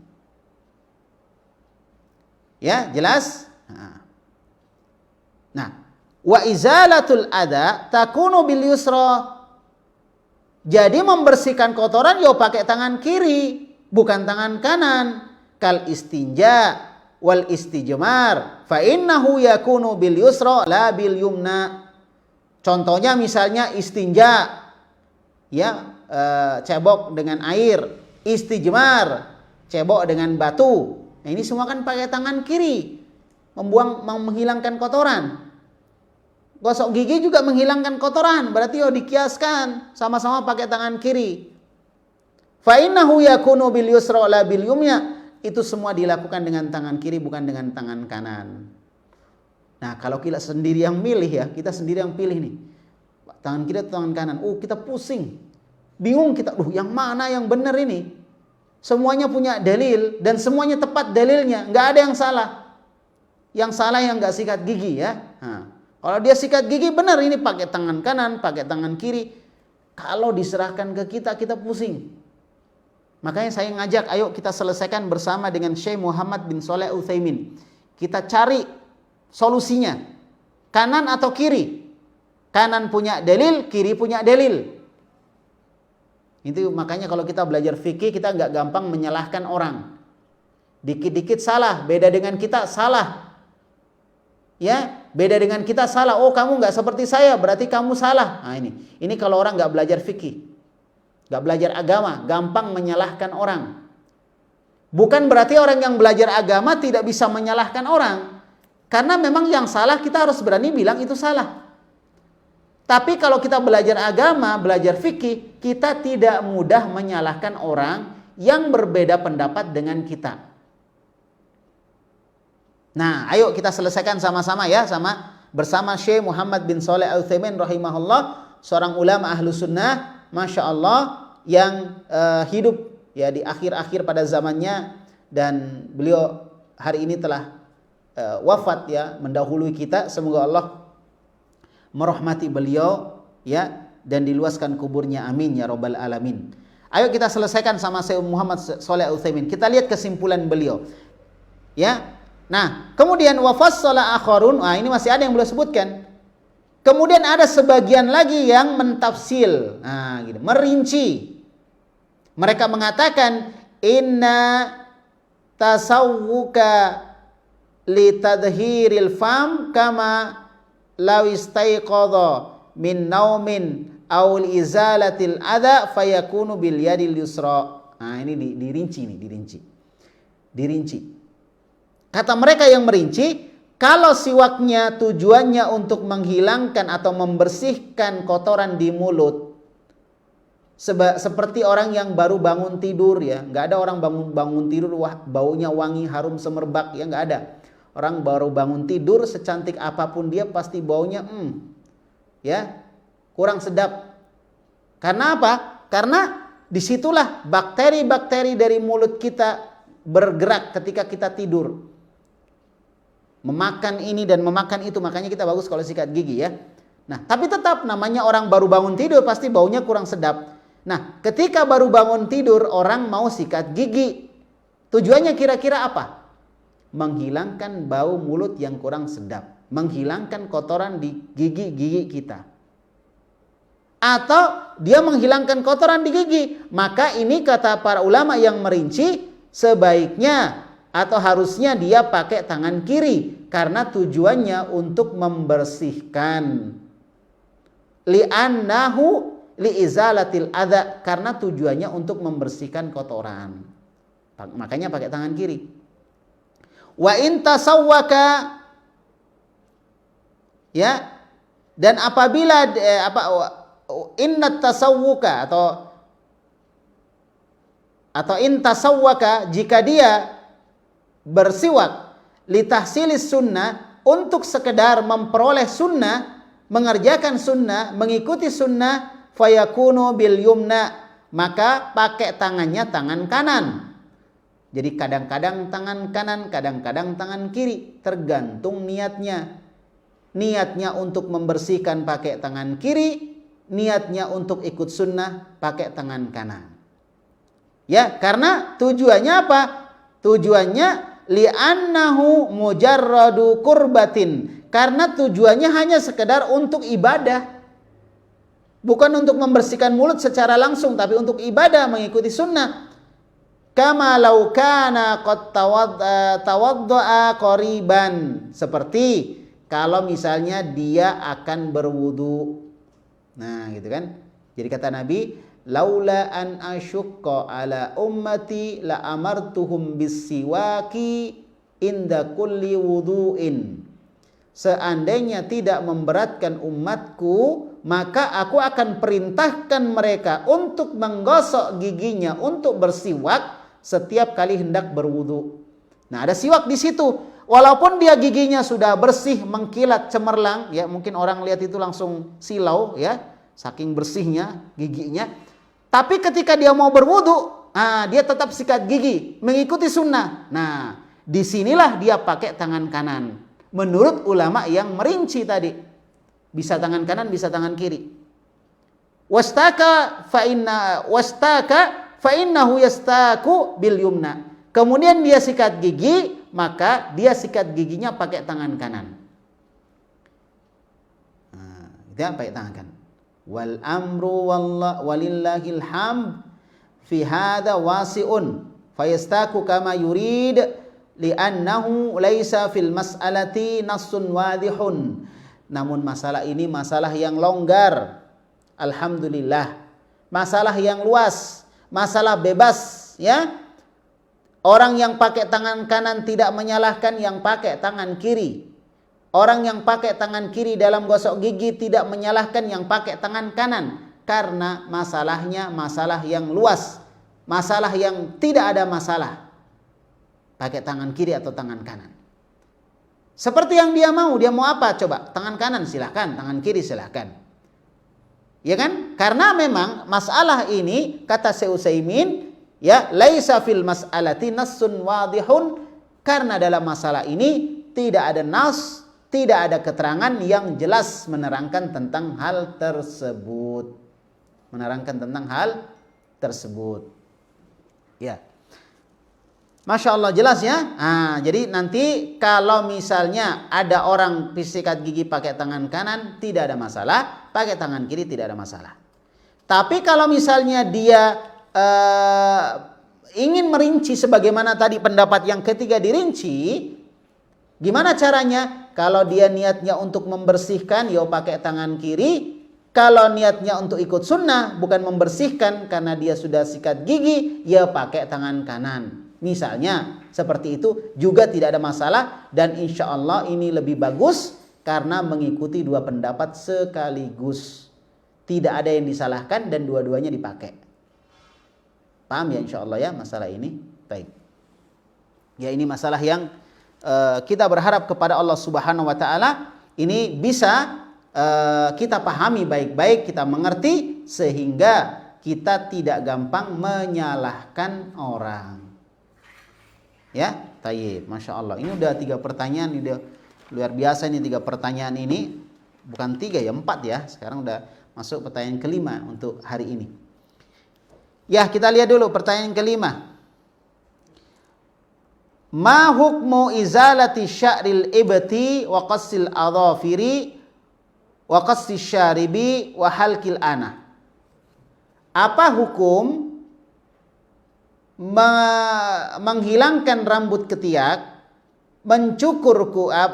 Ya, jelas? Nah, wa izalatul adza takunu bil yusra. Jadi membersihkan kotoran yo pakai tangan kiri, bukan tangan kanan. Kal istinja wal istijmar fa innahu yakunu bil yusra la bil yumna. Contohnya misalnya istinja, ya, cebok dengan air, istijmar, cebok dengan batu. Nah, ini semua kan pakai tangan kiri, menghilangkan kotoran. Gosok gigi juga menghilangkan kotoran, berarti dikiaskan sama-sama pakai tangan kiri. Fa innahu yakunu bil yusra la bil yumna. Itu semua dilakukan dengan tangan kiri, bukan dengan tangan kanan. Nah, kalau kita sendiri yang milih, ya, kita sendiri yang pilih nih, tangan kiri atau tangan kanan. Kita pusing, bingung kita, yang mana yang benar ini? Semuanya punya dalil dan semuanya tepat dalilnya, nggak ada yang salah. Yang salah yang nggak sikat gigi, ya. Kalau dia sikat gigi benar, ini pakai tangan kanan, pakai tangan kiri. Kalau diserahkan ke kita, kita pusing. Makanya saya ngajak, ayo kita selesaikan bersama dengan Syekh Muhammad bin Shalih Al-Utsaimin. Kita cari solusinya. Kanan atau kiri? Kanan punya dalil, kiri punya dalil. Itu makanya kalau kita belajar fikih, kita nggak gampang menyalahkan orang. Dikit-dikit salah, beda dengan kita salah. Ya, beda dengan kita salah. Kamu nggak seperti saya, berarti kamu salah. Nah, ini kalau orang nggak belajar fikih, nggak belajar agama, gampang menyalahkan orang. Bukan berarti orang yang belajar agama tidak bisa menyalahkan orang. Karena memang yang salah kita harus berani bilang itu salah. Tapi kalau kita belajar agama, belajar fikih, kita tidak mudah menyalahkan orang yang berbeda pendapat dengan kita. Nah, ayo kita selesaikan sama-sama, ya, bersama Syekh Muhammad bin Shalih Al-Utsaimin rahimahullah, seorang ulama Ahlussunnah, Masya Allah, yang hidup, ya, di akhir-akhir pada zamannya, dan beliau hari ini telah wafat, ya, mendahului kita. Semoga Allah merahmati beliau, ya, dan diluaskan kuburnya, amin ya rabbal alamin. Ayo kita selesaikan sama Syekh Muhammad Shalih Al-Utsaimin. Kita lihat kesimpulan beliau, ya. Nah, kemudian wafassala akharun, ini masih ada yang beliau sebutkan. Kemudian ada sebagian lagi yang mentafsil, gitu, merinci. Mereka mengatakan inna tasawwuka li tadhhiril fam kama law istayqadha min naumin aul izalatil adza fayakunu bil yadil yusra. Nah, ini dirinci. Kata mereka yang merinci, kalau siwaknya tujuannya untuk menghilangkan atau membersihkan kotoran di mulut, seperti orang yang baru bangun tidur ya, nggak ada orang bangun tidur baunya wangi harum semerbak ya, nggak ada. Orang baru bangun tidur secantik apapun dia pasti baunya ya kurang sedap. Karena apa? Karena disitulah bakteri-bakteri dari mulut kita bergerak ketika kita tidur, memakan ini dan memakan itu. Makanya kita bagus kalau sikat gigi ya. Nah, tapi tetap namanya orang baru bangun tidur pasti baunya kurang sedap. Nah, ketika baru bangun tidur orang mau sikat gigi, tujuannya kira-kira apa? Menghilangkan bau mulut yang kurang sedap, menghilangkan kotoran di gigi-gigi kita. Atau dia menghilangkan kotoran di gigi, maka ini kata para ulama yang merinci, sebaiknya atau harusnya dia pakai tangan kiri karena tujuannya untuk membersihkan. Li'annahu li'izalatil adza, karena tujuannya untuk membersihkan kotoran. Makanya pakai tangan kiri. Wa in tasawwaka, ya, dan apabila inna tasawwuka atau in tasawwaka, jika dia bersiwak litahsilis sunnah, untuk sekedar memperoleh sunnah, mengerjakan sunnah, mengikuti sunnah, fayakunu bil yumna, maka pakai tangannya tangan kanan. Jadi kadang-kadang tangan kanan, kadang-kadang tangan kiri, tergantung niatnya. Niatnya untuk membersihkan pakai tangan kiri, niatnya untuk ikut sunnah pakai tangan kanan. Ya, karena tujuannya apa? Tujuannya li'annahu mujarradu kurbatin, karena tujuannya hanya sekedar untuk ibadah. Bukan untuk membersihkan mulut secara langsung, tapi untuk ibadah, mengikuti sunnah. Kama law kana qad tawadda'a qariban, seperti kalau misalnya dia akan berwudu. Nah, gitu kan. Jadi kata Nabi, laula an asyqa ala ummati la amartuhum bisiwaki inda kulli wudu'in. Seandainya tidak memberatkan umatku, maka aku akan perintahkan mereka untuk menggosok giginya, untuk bersiwak setiap kali hendak berwudu. Nah, ada siwak di situ. Walaupun dia giginya sudah bersih, mengkilat, cemerlang, ya mungkin orang lihat itu langsung silau, ya, saking bersihnya giginya. Tapi ketika dia mau berwudu, dia tetap sikat gigi, mengikuti sunnah. Nah, disinilah dia pakai tangan kanan. Menurut ulama yang merinci tadi, bisa tangan kanan, bisa tangan kiri. Wastaka fa innahu yastaku bil yumna. Kemudian dia sikat gigi, maka dia sikat giginya pakai tangan kanan. Dia pakai tangan kanan. Wal amru walillahil hamd fi hadza wasi'un fayastaku kama yurid li'annahu laisa fil mas'alati nassun wadihun. Namun masalah ini masalah yang longgar. Alhamdulillah. Masalah yang luas, masalah bebas, ya. Orang yang pakai tangan kanan tidak menyalahkan yang pakai tangan kiri. Orang yang pakai tangan kiri dalam gosok gigi tidak menyalahkan yang pakai tangan kanan, karena masalahnya masalah yang luas, masalah yang tidak ada masalah pakai tangan kiri atau tangan kanan. Seperti yang dia mau apa coba? Tangan kanan silahkan, tangan kiri silahkan. Ya kan? Karena memang masalah ini, kata Syekh Utsaimin, ya, laisa fil mas'alati nassun wadihun, karena dalam masalah ini tidak ada nas, tidak ada keterangan yang jelas menerangkan tentang hal tersebut. Menerangkan tentang hal tersebut. Ya. Masya Allah, jelas ya. Jadi nanti kalau misalnya ada orang sikat gigi pakai tangan kanan, tidak ada masalah. Pakai tangan kiri tidak ada masalah. Tapi kalau misalnya dia ingin merinci sebagaimana tadi pendapat yang ketiga dirinci, gimana caranya? Kalau dia niatnya untuk membersihkan, ya pakai tangan kiri. Kalau niatnya untuk ikut sunnah, bukan membersihkan karena dia sudah sikat gigi, ya pakai tangan kanan. Misalnya seperti itu juga tidak ada masalah, dan insya Allah ini lebih bagus karena mengikuti dua pendapat sekaligus. Tidak ada yang disalahkan dan dua-duanya dipakai. Paham ya insya Allah ya masalah ini? Baik. Ya ini masalah yang kita berharap kepada Allah Subhanahu wa taala ini bisa kita pahami baik-baik, kita mengerti sehingga kita tidak gampang menyalahkan orang. Ya, tayyib, masya Allah. Ini udah 3 pertanyaan, ini udah luar biasa ini 3 pertanyaan ini, bukan 3 ya 4 ya. Sekarang udah masuk pertanyaan kelima untuk hari ini. Ya, kita lihat dulu pertanyaan kelima. Ma hukmu izalati sya'ril ibti wa qassil adhafiri wa qassi syaribi wa halqil ana? Apa hukum menghilangkan rambut ketiak,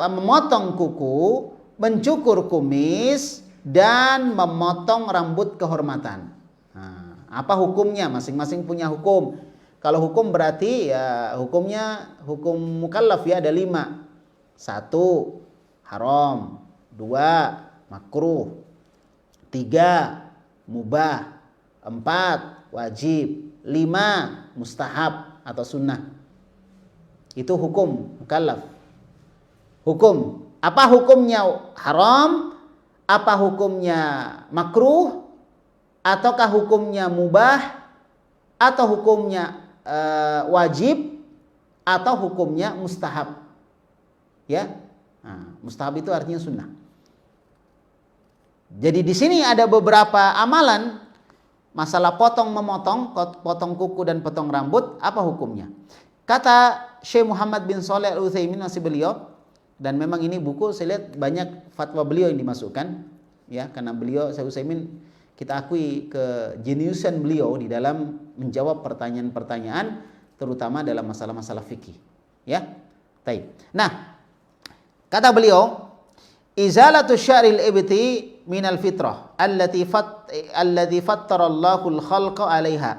memotong kuku, mencukur kumis, dan memotong rambut kehormatan? Nah, apa hukumnya? Masing-masing punya hukum. Kalau hukum berarti ya hukumnya hukum mukallaf ya ada 5. 1 haram, 2 makruh, 3 mubah, 4 wajib, 5 mustahab atau sunnah. Itu hukum mukallaf. Hukum. Apa hukumnya haram? Apa hukumnya makruh? Ataukah hukumnya mubah? Atau hukumnya wajib? Atau hukumnya mustahab? Ya, nah, mustahab itu artinya sunnah. Jadi di sini ada beberapa amalan masalah memotong, potong kuku dan potong rambut, apa hukumnya? Kata Syekh Muhammad bin Shalih Al-Utsaimin masih beliau, dan memang ini buku saya lihat banyak fatwa beliau yang dimasukkan, ya karena beliau Syekh Utsaimin kita akui kejeniusan beliau di dalam menjawab pertanyaan-pertanyaan, terutama dalam masalah-masalah fikih. Ya, baik. Nah, kata beliau, izalatu sya'ril ibti minal fitrah allati fattarallahu al-khalqa 'alaiha.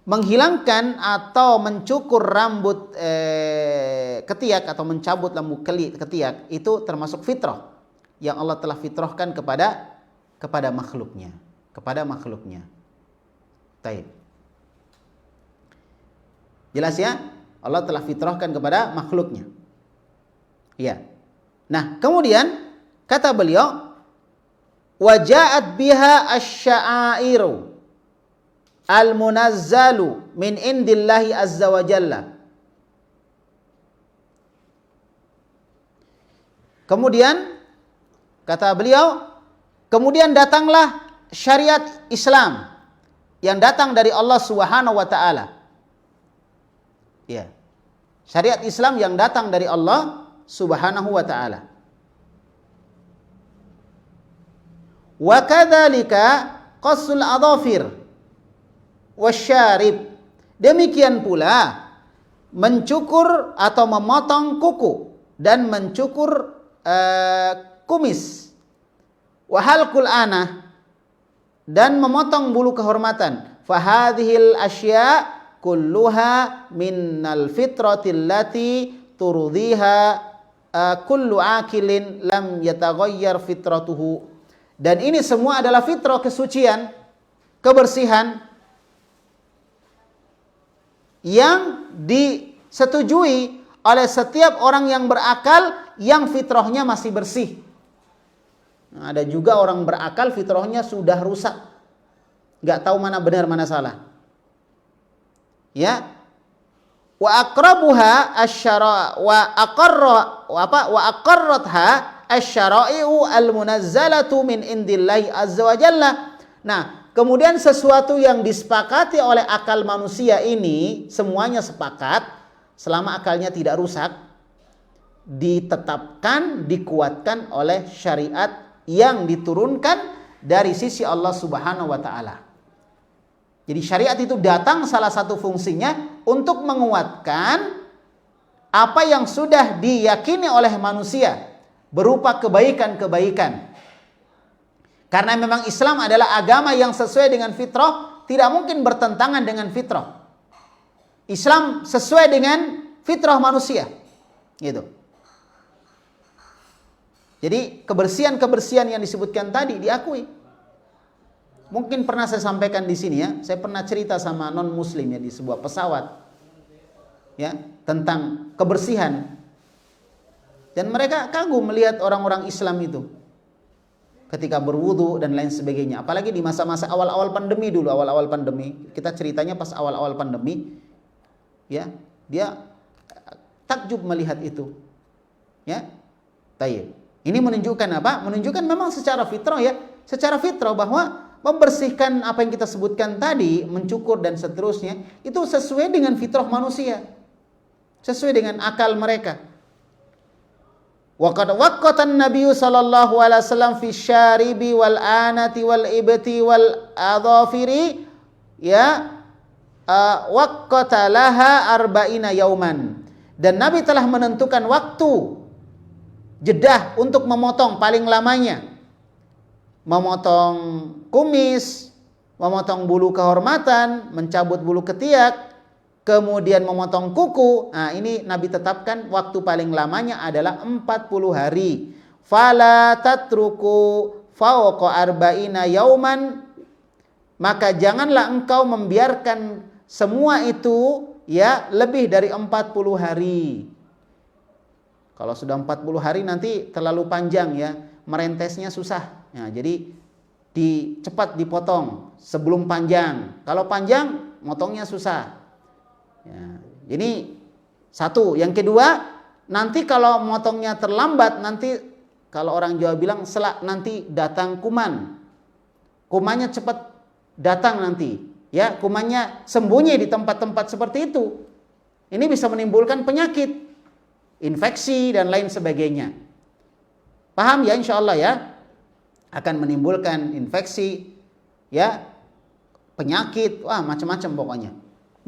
Menghilangkan atau mencukur rambut ketiak atau mencabut rambut ketiak itu termasuk fitrah yang Allah telah fitrahkan kepada makhluknya, Taib. Jelas ya? Allah telah fitrahkan kepada makhluknya. Ya. Nah, kemudian kata beliau, waja'at biha asy-sya'airu al-munazzalu min indillahi azza wa jalla. Kemudian kata beliau, kemudian datanglah syariat Islam yang datang dari Allah Subhanahu wa taala. Ya. Syariat Islam yang datang dari Allah Subhanahu wa taala. Wa kadzalika qassul adhafir wasyarib. Demikian pula mencukur atau memotong kuku dan mencukur kumis. Wa halqul anah, dan memotong bulu kehormatan. Fahadhil asya kulluha minnal fitratil lati turdiha kullu akilin lam yataghayyar fitratuhu. Dan ini semua adalah fitrah, kesucian, kebersihan yang disetujui oleh setiap orang yang berakal yang fitrahnya masih bersih. Nah, ada juga orang berakal fitrahnya sudah rusak, nggak tahu mana benar mana salah. Ya, wa aqrabuha asyara wa aqarratha asy-syara'i'u al-munazzalatu min indillahi azza wa jalla. Nah, kemudian sesuatu yang disepakati oleh akal manusia ini semuanya sepakat selama akalnya tidak rusak, ditetapkan, dikuatkan oleh syariat yang diturunkan dari sisi Allah Subhanahu wa taala. Jadi syariat itu datang salah satu fungsinya untuk menguatkan apa yang sudah diyakini oleh manusia berupa kebaikan-kebaikan. Karena memang Islam adalah agama yang sesuai dengan fitrah, tidak mungkin bertentangan dengan fitrah. Islam sesuai dengan fitrah manusia, gitu. Jadi kebersihan-kebersihan yang disebutkan tadi diakui. Mungkin pernah saya sampaikan di sini ya, saya pernah cerita sama non muslim ya di sebuah pesawat ya tentang kebersihan. Dan mereka kagum melihat orang-orang Islam itu ketika berwudu dan lain sebagainya. Apalagi di masa-masa awal-awal pandemi dulu, awal-awal pandemi. Kita ceritanya pas awal-awal pandemi. Ya, dia takjub melihat itu. Ya. Tayyib. Ini menunjukkan apa? Menunjukkan memang secara fitrah ya, secara fitrah bahwa membersihkan apa yang kita sebutkan tadi, mencukur dan seterusnya, itu sesuai dengan fitrah manusia. Sesuai dengan akal mereka. Waqad waqqatan Nabi sallallahu alaihi wasallam fi syaribi wal anati wal ibti wal adhafiri ya waqqata laha arba'ina yauman. Dan Nabi telah menentukan waktu jedah untuk memotong paling lamanya. Memotong kumis, memotong bulu kehormatan, mencabut bulu ketiak, kemudian memotong kuku. Nah, ini Nabi tetapkan waktu paling lamanya adalah 40 hari. Fala tatruku fawqa arba'ina yauman. Maka janganlah engkau membiarkan semua itu ya lebih dari 40 hari. Kalau sudah 40 hari nanti terlalu panjang ya, merentesnya susah. Nah, jadi cepat dipotong sebelum panjang. Kalau panjang, motongnya susah. Ya, jadi satu. Yang kedua, nanti kalau motongnya terlambat, nanti kalau orang Jawa bilang nanti datang kuman. Kumannya cepat datang nanti. Ya, kumannya sembunyi di tempat-tempat seperti itu. Ini bisa menimbulkan penyakit, infeksi dan lain sebagainya. Paham ya insyaallah ya? Akan menimbulkan infeksi, ya, penyakit, wah macam-macam pokoknya.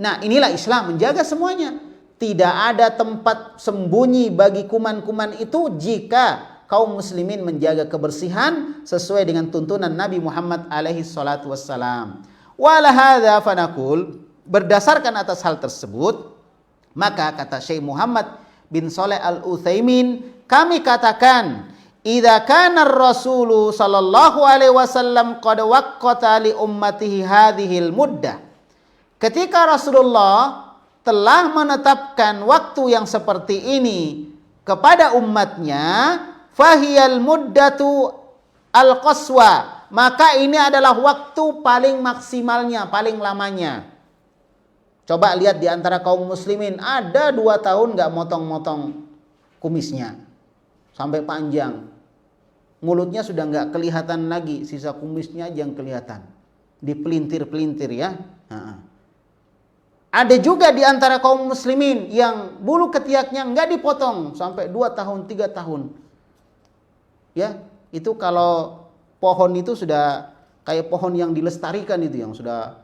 Nah, inilah Islam menjaga semuanya. Tidak ada tempat sembunyi bagi kuman-kuman itu jika kaum muslimin menjaga kebersihan sesuai dengan tuntunan Nabi Muhammad alaihi salatu wassalam. Wala hadza fanaqul, berdasarkan atas hal tersebut, maka kata Syekh Muhammad bin Shalih Al-Utsaimin, kami katakan, idza kana ar-rasulu sallallahu alaihi wasallam qad waqqata li ummatihi hadhil muddah. Ketika Rasulullah telah menetapkan waktu yang seperti ini kepada umatnya, fahiyal muddatu al-qaswa, maka ini adalah waktu paling maksimalnya, paling lamanya. Coba lihat di antara kaum muslimin, ada 2 tahun gak motong-motong kumisnya sampai panjang. Mulutnya sudah gak kelihatan lagi, sisa kumisnya aja yang kelihatan. Dipelintir-pelintir ya. Ada juga di antara kaum muslimin yang bulu ketiaknya gak dipotong sampai 2 tahun, 3 tahun. Ya, itu kalau pohon itu sudah kayak pohon yang dilestarikan itu, yang sudah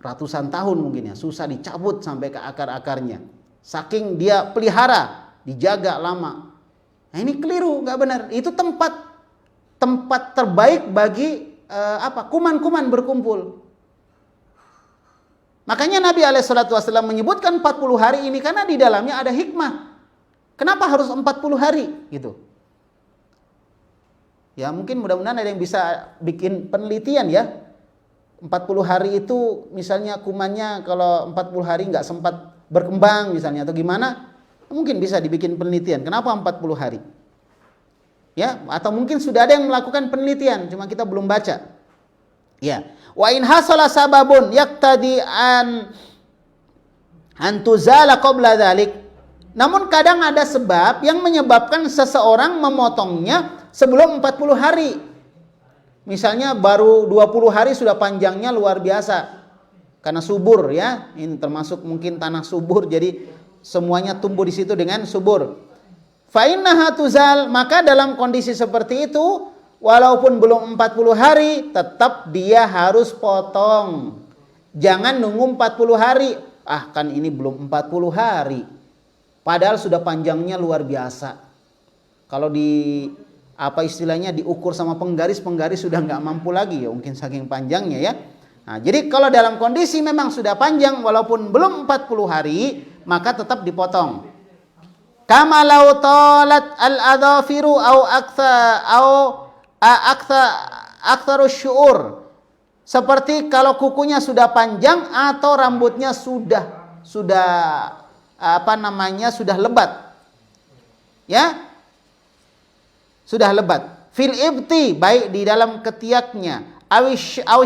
ratusan tahun mungkin ya, susah dicabut sampai ke akar-akarnya. Saking dia pelihara, dijaga lama. Nah, ini keliru, nggak benar. Itu tempat terbaik bagi kuman-kuman berkumpul. Makanya Nabi SAW menyebutkan 40 hari ini karena di dalamnya ada hikmah. Kenapa harus 40 hari gitu? Ya mungkin mudah-mudahan ada yang bisa bikin penelitian ya. 40 hari itu misalnya kumannya kalau 40 hari nggak sempat berkembang misalnya atau gimana, mungkin bisa dibikin penelitian. Kenapa 40 hari? Ya, atau mungkin sudah ada yang melakukan penelitian, cuma kita belum baca. Ya, wa in hasala sababun yaqtadi an tuzala qabla dzalik. Namun kadang ada sebab yang menyebabkan seseorang memotongnya sebelum 40 hari. Misalnya baru 20 hari sudah panjangnya luar biasa. Karena subur ya, ini termasuk mungkin tanah subur, jadi semuanya tumbuh di situ dengan subur. Fa innaha tuzal, maka dalam kondisi seperti itu walaupun belum 40 hari tetap dia harus potong. Jangan nunggu 40 hari. Ah, kan ini belum 40 hari. Padahal sudah panjangnya luar biasa. Kalau di apa istilahnya, diukur sama penggaris sudah nggak mampu lagi ya, mungkin saking panjangnya ya. Nah, jadi kalau dalam kondisi memang sudah panjang walaupun belum 40 hari, maka tetap dipotong. Kama law talat al-adhafiru au aktsaru syu'ur. Seperti kalau kukunya sudah panjang atau rambutnya sudah lebat. Ya? Sudah lebat. Fil ibti, baik di dalam ketiaknya,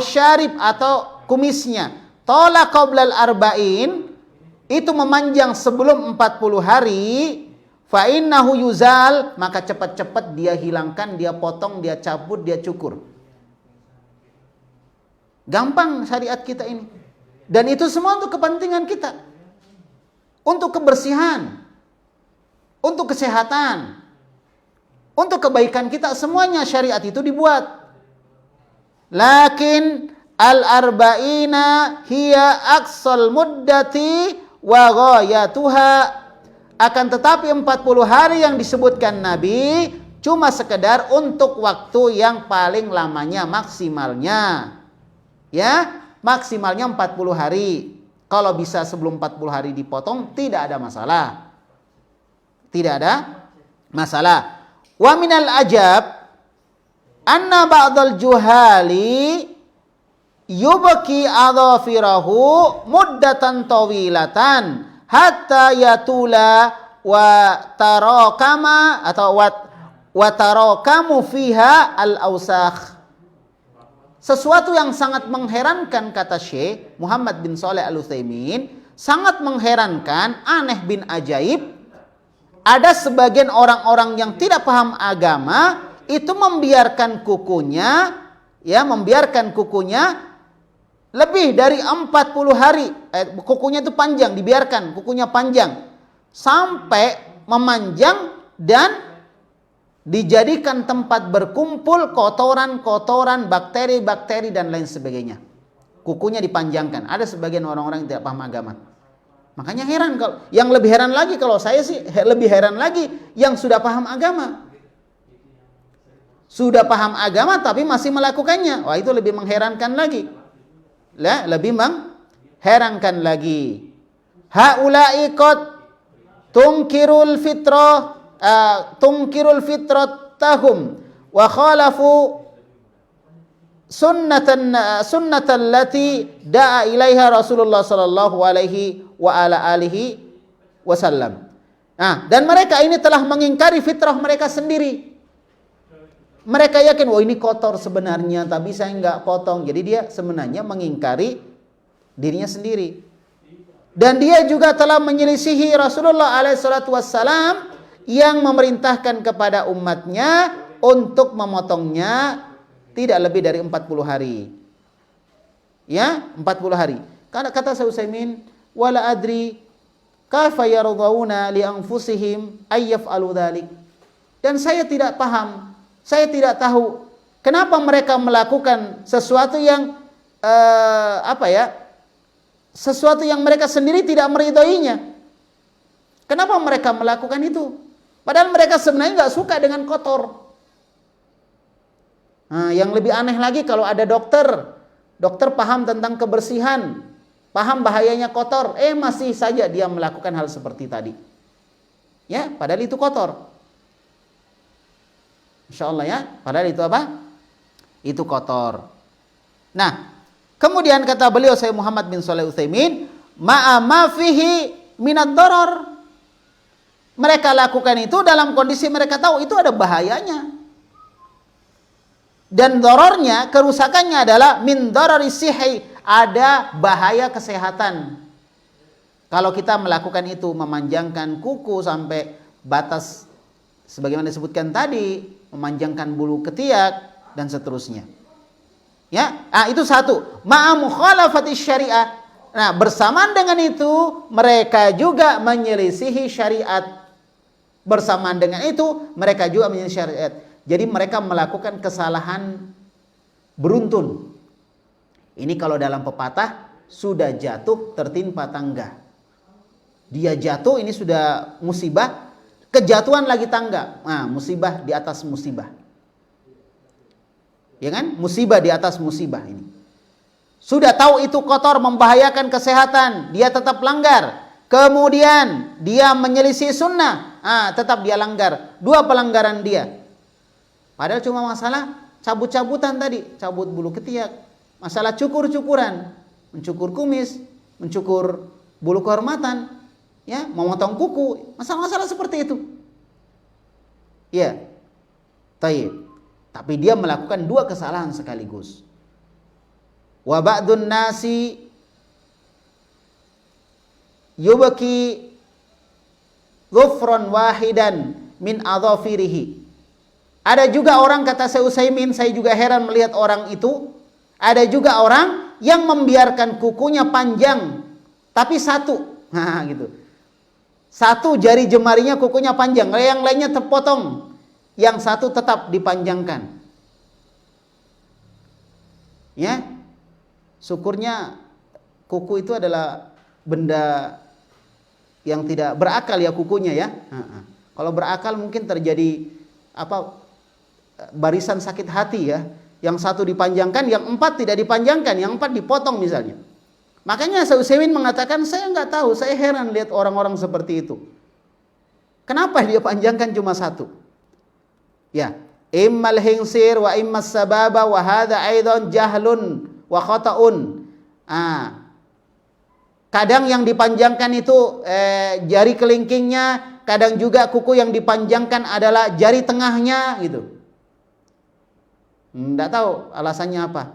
syarib atau kumisnya. Tola qoblal arba'in, itu memanjang sebelum 40 hari, fa innahu yuzal, maka cepat-cepat dia hilangkan, dia potong, dia cabut, dia cukur. Gampang syariat kita ini. Dan itu semua untuk kepentingan kita. Untuk kebersihan. Untuk kesehatan. Untuk kebaikan kita, semuanya syariat itu dibuat. Lakin al-arba'ina hiya aqsal muddati wa ghayatuha. Akan tetapi 40 hari yang disebutkan Nabi cuma sekedar untuk waktu yang paling lamanya, maksimalnya. Ya, maksimalnya 40 hari. Kalau bisa sebelum 40 hari dipotong, tidak ada masalah. Tidak ada masalah. Wa minal ajab anna ba'dal juhali yubki adhafirahu muddatan tawilatan hatta yatula wa tarakama atau wa tarakamu fiha al-awsakh. Sesuatu yang sangat mengherankan, kata Syekh Muhammad bin Shalih Al-Utsaimin, sangat mengherankan, aneh bin ajaib. Ada sebagian orang-orang yang tidak paham agama itu membiarkan kukunya lebih dari 40 hari. Kukunya itu panjang, dibiarkan kukunya panjang sampai memanjang dan dijadikan tempat berkumpul kotoran-kotoran, bakteri-bakteri dan lain sebagainya. Kukunya dipanjangkan. Ada sebagian orang-orang yang tidak paham agama. Makanya heran, kalau yang lebih heran lagi, kalau saya sih lebih heran lagi yang sudah paham agama. Sudah paham agama tapi masih melakukannya. Wah, itu lebih mengherankan lagi. Lebih mengherankan lagi. Haula'i qad tunkirul fitratahum wa khalafu sunnatan lati da'a ilaiha Rasulullah sallallahu alaihi wa ala alihi wasallam. Nah, dan mereka ini telah mengingkari fitrah mereka sendiri. Mereka yakin, oh ini kotor sebenarnya, tapi saya enggak potong. Jadi dia sebenarnya mengingkari dirinya sendiri. Dan dia juga telah menyelisihi Rasulullah alaihi salatu wassalam yang memerintahkan kepada umatnya untuk memotongnya tidak lebih dari 40 hari. Ya, 40 hari. Karena kata Syekh Utsaimin, wala adri kaifa yardhauna li anfusihim ay yaf'alu dzalik. Dan saya tidak paham, saya tidak tahu kenapa mereka melakukan sesuatu yang sesuatu yang mereka sendiri tidak meridhoinya. Kenapa mereka melakukan itu? Padahal mereka sebenarnya nggak suka dengan kotor. Nah, yang lebih aneh lagi kalau ada dokter paham tentang kebersihan, paham bahayanya kotor, masih saja dia melakukan hal seperti tadi. Ya, padahal itu kotor. Insyaallah ya, padahal itu apa? Itu kotor. Nah, kemudian kata beliau Syekh Muhammad bin Shalih Al-Utsaimin, ma fihi minad darar. Mereka lakukan itu dalam kondisi mereka tahu itu ada bahayanya. Dan dorornya, kerusakannya adalah min dorori sihi, ada bahaya kesehatan. Kalau kita melakukan itu, memanjangkan kuku sampai batas sebagaimana disebutkan tadi, memanjangkan bulu ketiak dan seterusnya. Ya, itu satu. Ma'a mukhalafati syariah. Nah, bersamaan dengan itu mereka juga menyelisihi syariat. Bersamaan dengan itu mereka juga menyelisihi syariat. Jadi mereka melakukan kesalahan beruntun. Ini kalau dalam pepatah, sudah jatuh tertimpa tangga. Dia jatuh, ini sudah musibah, kejatuhan lagi tangga. Nah, musibah di atas musibah. Ya kan? Musibah di atas musibah ini. Sudah tahu itu kotor, membahayakan kesehatan, dia tetap langgar. Kemudian dia menyelisih sunnah, tetap dia langgar. 2 pelanggaran dia. Padahal cuma masalah cabut-cabutan tadi, cabut bulu ketiak, masalah cukur-cukuran, mencukur kumis, mencukur bulu kehormatan, ya, memotong kuku, masalah-masalah seperti itu. Ya, taib. Tapi dia melakukan 2 kesalahan sekaligus. Wa ba'dun nasi yubaki dhufran wahidan min adhafirihi. Ada juga orang, kata Syekh Utsaimin, saya juga heran melihat orang itu. Ada juga orang yang membiarkan kukunya panjang tapi 1. Nah, gitu. 1 jari jemarinya kukunya panjang, yang lainnya terpotong. Yang 1 tetap dipanjangkan. Ya. Syukurnya kuku itu adalah benda yang tidak berakal ya kukunya ya. Kalau berakal mungkin terjadi barisan sakit hati ya. Yang 1 dipanjangkan, yang 4 tidak dipanjangkan, yang 4 dipotong misalnya. Makanya Syekh Utsaimin mengatakan, saya nggak tahu, saya heran lihat orang-orang seperti itu. Kenapa dia panjangkan cuma 1? Ya, immal hingsir wa immas sababa wa hadza aidan jahlun wa khata'un. Kadang yang dipanjangkan itu jari kelingkingnya, kadang juga kuku yang dipanjangkan adalah jari tengahnya gitu. Nggak tahu alasannya apa.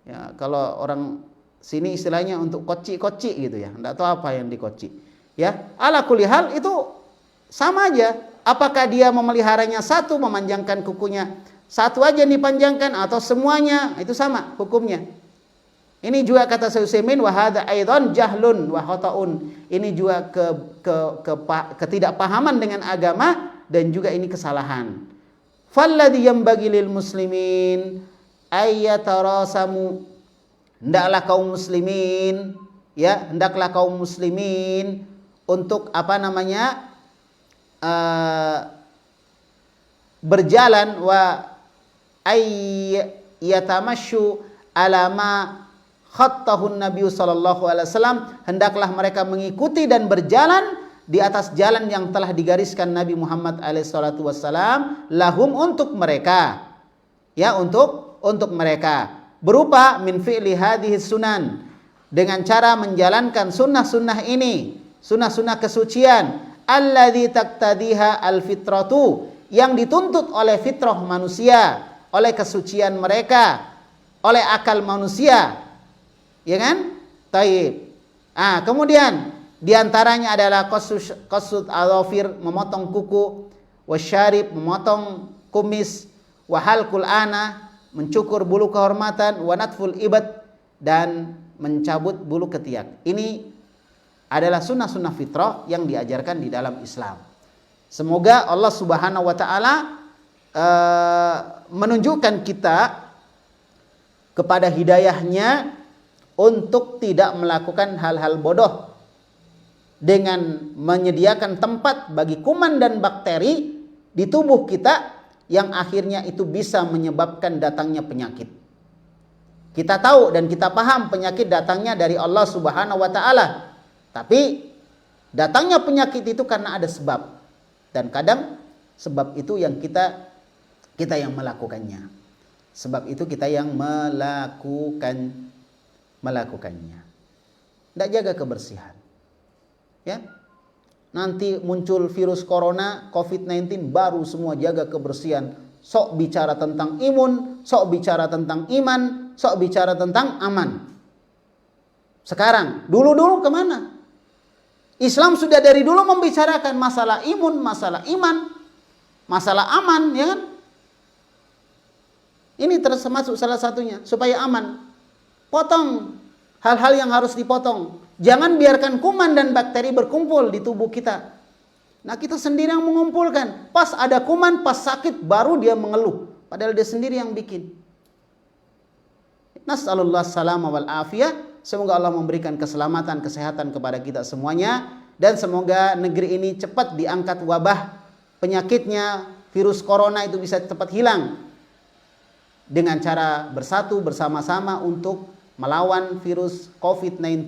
Ya, kalau orang sini istilahnya untuk koci-koci gitu ya. Nggak tahu apa yang dikoci. Ya, ala kulli hal itu sama aja. Apakah dia memeliharanya 1, memanjangkan kukunya 1 aja dipanjangkan, atau semuanya, itu sama hukumnya. Ini juga kata Syekh Utsaimin, wa hadza aidan jahlun wa khata'un. Ini juga ketidakpahaman dengan agama, dan juga ini kesalahan. Falladhi yanbaghi lil muslimin ayyatarasamu. Hendaklah kaum muslimin, ya, hendaklah kaum muslimin untuk berjalan wa ayyatamasyu ala ma khattahun Nabi sallallahu alaihi wasallam, hendaklah mereka mengikuti dan berjalan di atas jalan yang telah digariskan Nabi Muhammad alaihi salatu wasallam, lahum, untuk mereka. Ya, untuk mereka, berupa min fi'li hadhihi sunan, dengan cara menjalankan sunnah-sunnah ini, sunnah-sunnah kesucian, alladzi taqtadiha alfitratu, yang dituntut oleh fitrah manusia, oleh kesucian mereka, oleh akal manusia. Ya kan? Taib. Kemudian diantaranya adalah qasud adhafir, memotong kuku, wasyarib, memotong kumis, wahalqul ana, mencukur bulu kehormatan, wanatful ibad, dan mencabut bulu ketiak. Ini adalah sunnah-sunnah fitrah yang diajarkan di dalam Islam. Semoga Allah Subhanahu wa taala menunjukkan kita kepada hidayahnya untuk tidak melakukan hal-hal bodoh dengan menyediakan tempat bagi kuman dan bakteri di tubuh kita yang akhirnya itu bisa menyebabkan datangnya penyakit. Kita tahu dan kita paham penyakit datangnya dari Allah Subhanahu wa taala. Tapi datangnya penyakit itu karena ada sebab. Dan kadang sebab itu yang kita yang melakukannya. Sebab itu kita yang melakukannya. Tidak jaga kebersihan. Ya. Nanti muncul virus corona, COVID-19, baru semua jaga kebersihan. Sok bicara tentang imun, sok bicara tentang iman, sok bicara tentang aman. Sekarang, dulu kemana? Islam sudah dari dulu membicarakan masalah imun, masalah iman, masalah aman, ya kan? Ini termasuk salah satunya, supaya aman. Potong hal-hal yang harus dipotong. Jangan biarkan kuman dan bakteri berkumpul di tubuh kita. Nah, kita sendiri yang mengumpulkan. Pas ada kuman, pas sakit, baru dia mengeluh. Padahal dia sendiri yang bikin. Nas'alullah salama wal afiyah. Semoga Allah memberikan keselamatan, kesehatan kepada kita semuanya. Dan semoga negeri ini cepat diangkat wabah penyakitnya, virus corona itu bisa cepat hilang. dengan cara bersatu bersama-sama untuk melawan virus COVID-19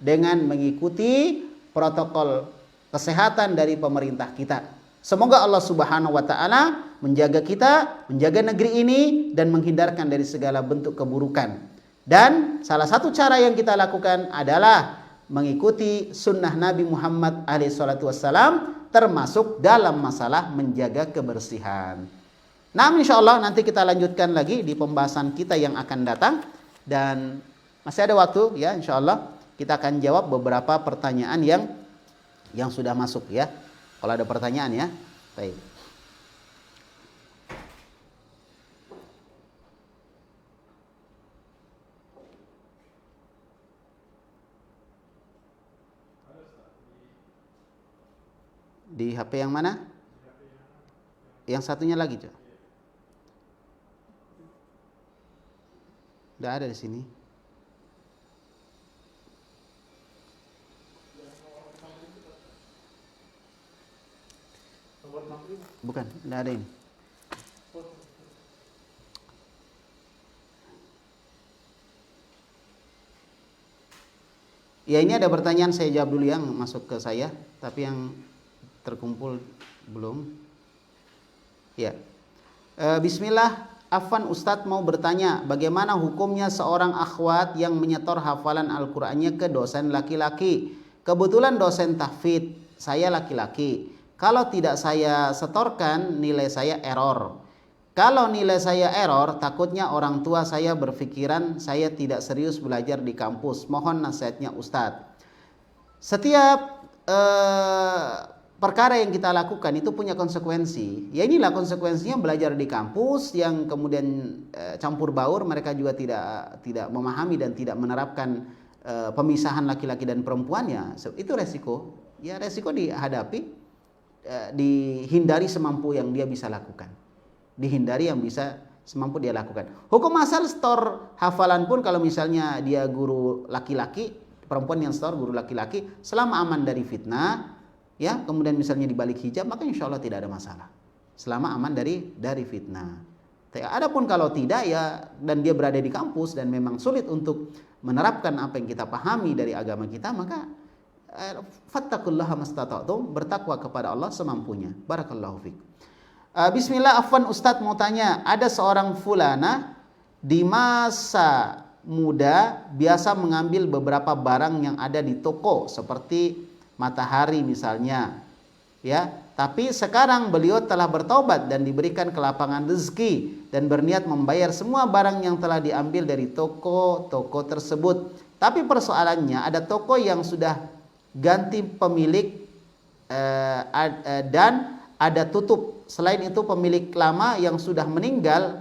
dengan mengikuti protokol kesehatan dari pemerintah kita. Semoga Allah Subhanahu wa taala menjaga kita, menjaga negeri ini dan menghindarkan dari segala bentuk keburukan. Dan salah satu cara yang kita lakukan adalah mengikuti sunnah Nabi Muhammad SAW, termasuk dalam masalah menjaga kebersihan. Nah, insya Allah nanti kita lanjutkan lagi di pembahasan kita yang akan datang. Dan masih ada waktu ya, insya Allah kita akan jawab beberapa pertanyaan yang sudah masuk ya. Kalau ada pertanyaan ya. Baik. Di HP yang mana? Yang satunya lagi, Cok. Tidak ada di sini. Bukan, tidak ada ini. Ya, ini ada pertanyaan, saya jawab dulu yang masuk ke saya, tapi yang terkumpul belum. Ya. Bismillah, Afwan Ustadz mau bertanya, bagaimana hukumnya seorang akhwat yang menyetor hafalan Al-Qur'annya ke dosen laki-laki? Kebetulan dosen tahfidz, saya laki-laki. Kalau tidak saya setorkan, nilai saya error. Kalau nilai saya error, takutnya orang tua saya berpikiran saya tidak serius belajar di kampus. Mohon nasihatnya Ustadz. Setiap perkara yang kita lakukan itu punya konsekuensi. Ya, inilah konsekuensinya belajar di kampus yang kemudian campur baur, mereka juga tidak memahami dan tidak menerapkan pemisahan laki-laki dan perempuannya. Itu resiko. Ya, resiko dihadapi, dihindari semampu yang dia bisa lakukan. Dihindari yang bisa semampu dia lakukan. Hukum asal store hafalan pun kalau misalnya dia guru laki-laki, perempuan yang store guru laki-laki, selama aman dari fitnah, ya, kemudian misalnya di balik hijab, maka insya Allah tidak ada masalah. Selama aman dari fitnah. Adapun kalau tidak ya, dan dia berada di kampus dan memang sulit untuk menerapkan apa yang kita pahami dari agama kita, maka fattaqullaha mastata'tum, bertakwa kepada Allah semampunya. Barakallahu fiik. Bismillah, Afwan Ustadz mau tanya, ada seorang fulana di masa muda biasa mengambil beberapa barang yang ada di toko seperti matahari misalnya, ya. Tapi sekarang beliau telah bertaubat dan diberikan kelapangan rezeki dan berniat membayar semua barang yang telah diambil dari toko-toko tersebut. Tapi persoalannya ada toko yang sudah ganti pemilik dan ada tutup. Selain itu pemilik lama yang sudah meninggal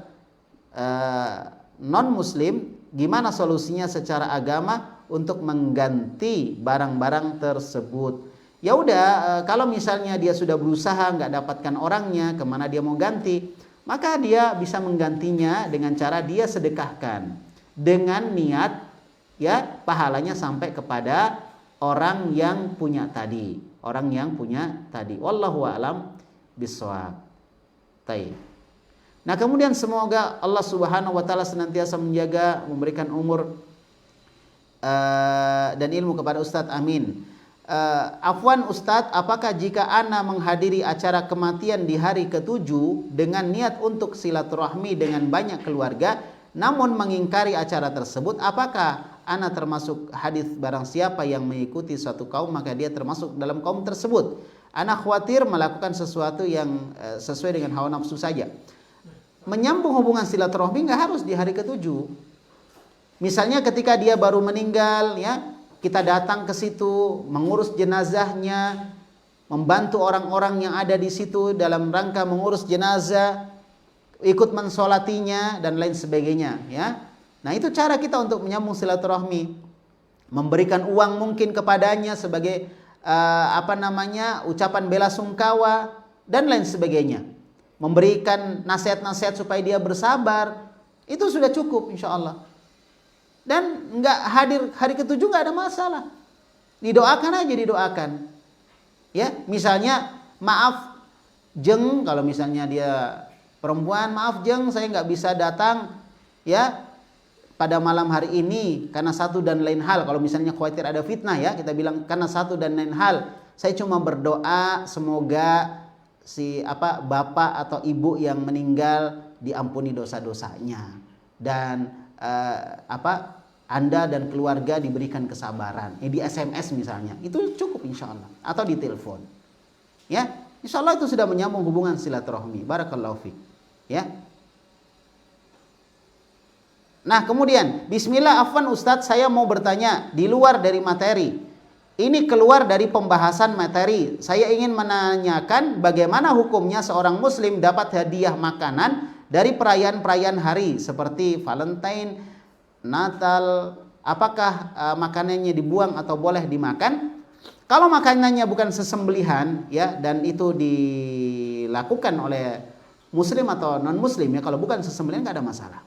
non muslim, gimana solusinya secara agama untuk mengganti barang-barang tersebut? Ya udah, kalau misalnya dia sudah berusaha nggak dapatkan orangnya, kemana dia mau ganti, maka dia bisa menggantinya dengan cara dia sedekahkan dengan niat ya pahalanya sampai kepada orang yang punya tadi, wallahu a'lam bishawab. Taib. Nah, kemudian semoga Allah Subhanahu wa taala senantiasa menjaga, memberikan umur dan ilmu kepada Ustadz, amin. Afwan Ustadz, apakah jika ana menghadiri acara kematian di hari ke-7 dengan niat untuk silaturahmi dengan banyak keluarga namun mengingkari acara tersebut, apakah ana termasuk hadis barang siapa yang mengikuti suatu kaum maka dia termasuk dalam kaum tersebut? Ana khawatir melakukan sesuatu yang sesuai dengan hawa nafsu saja. Menyambung hubungan silaturahmi nggak harus di hari ke-7. Misalnya ketika dia baru meninggal, ya, kita datang ke situ, mengurus jenazahnya, membantu orang-orang yang ada di situ dalam rangka mengurus jenazah, ikut mensolatinya dan lain sebagainya, ya. Nah, itu cara kita untuk menyambung silaturahmi. Memberikan uang mungkin kepadanya sebagai ucapan bela sungkawa dan lain sebagainya. Memberikan nasihat-nasihat supaya dia bersabar, itu sudah cukup insya Allah. Dan nggak hadir hari ke-7 nggak ada masalah. Didoakan aja, didoakan. Ya, misalnya maaf jeng kalau misalnya dia perempuan, maaf jeng, saya nggak bisa datang ya pada malam hari ini karena satu dan lain hal. Kalau misalnya khawatir ada fitnah ya, kita bilang karena satu dan lain hal. Saya cuma berdoa semoga si bapak atau ibu yang meninggal diampuni dosa-dosanya dan Anda dan keluarga diberikan kesabaran. Di SMS misalnya, itu cukup insya Allah. Atau di telepon. Ya, insya Allah itu sudah menyambung hubungan silaturahmi. Barakallahu fiik. Ya. Nah kemudian, bismillah afwan Ustadz, saya mau bertanya di luar dari materi. Ini keluar dari pembahasan materi. Saya ingin menanyakan bagaimana hukumnya seorang muslim dapat hadiah makanan dari perayaan-perayaan hari seperti Valentine, Natal. Apakah makanannya dibuang atau boleh dimakan? Kalau makanannya bukan sesembelihan ya, dan itu dilakukan oleh muslim atau non muslim ya, kalau bukan sesembelihan nggak ada masalah.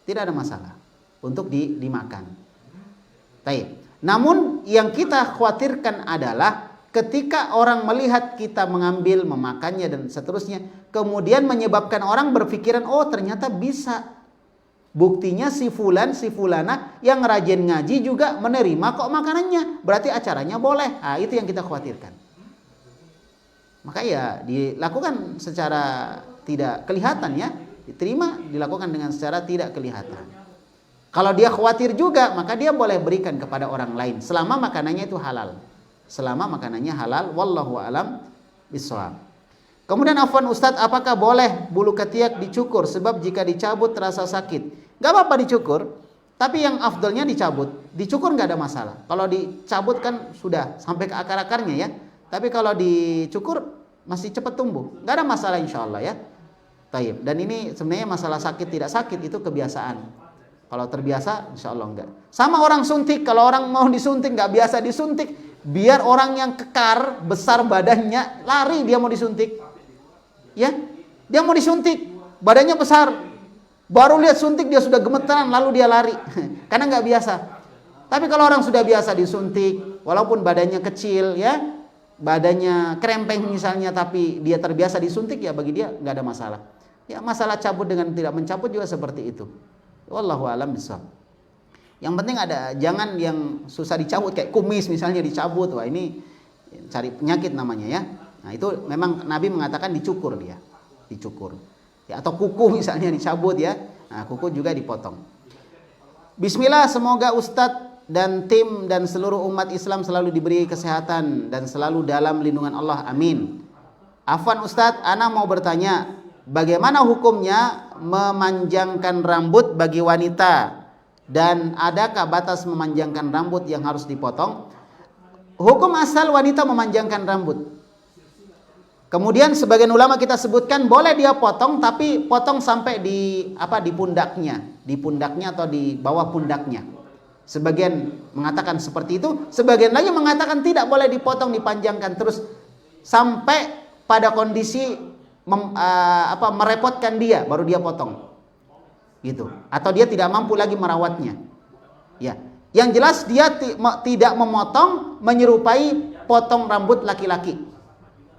Tidak ada masalah untuk dimakan. Baik. Namun yang kita khawatirkan adalah ketika orang melihat kita mengambil, memakannya dan seterusnya, kemudian menyebabkan orang berpikiran, oh ternyata bisa. Buktinya si fulan, si fulana yang rajin ngaji juga menerima kok makanannya. Berarti acaranya boleh. Nah, itu yang kita khawatirkan. Maka ya dilakukan secara tidak kelihatan ya. Diterima, dilakukan dengan secara tidak kelihatan. Kalau dia khawatir juga, maka dia boleh berikan kepada orang lain selama makanannya itu halal. Selama makanannya halal, wallahu alam bishawab. Kemudian afwan Ustadz, apakah boleh bulu ketiak dicukur sebab jika dicabut terasa sakit? Gak apa-apa dicukur, tapi yang afdalnya dicabut. Dicukur gak ada masalah. Kalau dicabut kan sudah sampai ke akar-akarnya ya. Tapi kalau dicukur masih cepat tumbuh. Gak ada masalah insya Allah ya. Taib. Dan ini sebenarnya masalah sakit tidak sakit itu kebiasaan. Kalau terbiasa insya Allah enggak. Sama orang suntik, kalau orang mau disuntik nggak biasa disuntik, biar orang yang kekar besar badannya lari dia mau disuntik. Ya, dia mau disuntik, badannya besar, baru lihat suntik dia sudah gemetaran lalu dia lari karena nggak biasa. Tapi kalau orang sudah biasa disuntik, walaupun badannya kecil ya, badannya krempeng misalnya, tapi dia terbiasa disuntik ya bagi dia nggak ada masalah. Ya masalah cabut dengan tidak mencabut juga seperti itu. Wallahu a'lam bishawab. Yang penting ada, jangan yang susah dicabut kayak kumis misalnya dicabut, wah ini cari penyakit namanya ya. Nah itu memang Nabi mengatakan dicukur dia, dicukur. Ya, atau kuku misalnya dicabut ya. Nah kuku juga dipotong. Bismillah, semoga Ustadz dan tim dan seluruh umat Islam selalu diberi kesehatan dan selalu dalam lindungan Allah. Amin. Afwan Ustadz, ana mau bertanya, bagaimana hukumnya memanjangkan rambut bagi wanita dan adakah batas memanjangkan rambut yang harus dipotong? Hukum asal wanita memanjangkan rambut. Kemudian sebagian ulama kita sebutkan boleh dia potong, tapi potong sampai di pundaknya atau di bawah pundaknya. Sebagian mengatakan seperti itu, sebagian lagi mengatakan tidak boleh dipotong, dipanjangkan terus sampai pada kondisi merepotkan dia baru dia potong gitu, atau dia tidak mampu lagi merawatnya ya. Yang jelas dia tidak memotong menyerupai potong rambut laki-laki,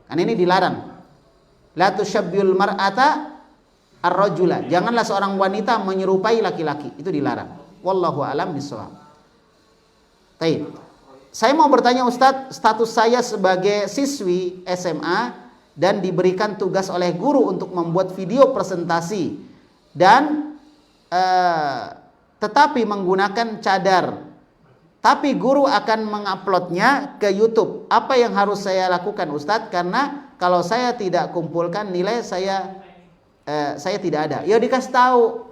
kan ini dilarang. La tusyabbihul mar'ata ar-rajula, janganlah seorang wanita menyerupai laki-laki, itu dilarang. Wallahu a'lam bishawab. Baik, saya mau bertanya Ustadz, status saya sebagai siswi SMA dan diberikan tugas oleh guru untuk membuat video presentasi dan tetapi menggunakan cadar, tapi guru akan menguploadnya ke YouTube. Apa yang harus saya lakukan Ustadz? Karena kalau saya tidak kumpulkan nilai saya tidak ada. Ya dikasih tahu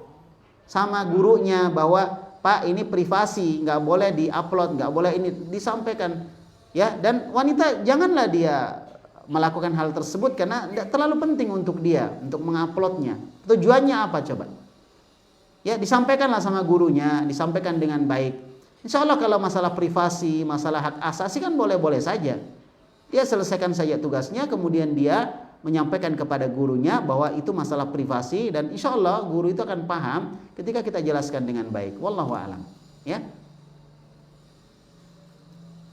sama gurunya bahwa Pak ini privasi, nggak boleh diupload, nggak boleh ini, disampaikan ya. Dan wanita janganlah dia melakukan hal tersebut karena tidak terlalu penting untuk dia untuk menguploadnya. Tujuannya apa coba? Ya disampaikanlah sama gurunya, disampaikan dengan baik. Insya Allah kalau masalah privasi, masalah hak asasi kan boleh-boleh saja. Dia selesaikan saja tugasnya, kemudian dia menyampaikan kepada gurunya bahwa itu masalah privasi, dan insya Allah guru itu akan paham ketika kita jelaskan dengan baik. Wallahu a'lam. Ya.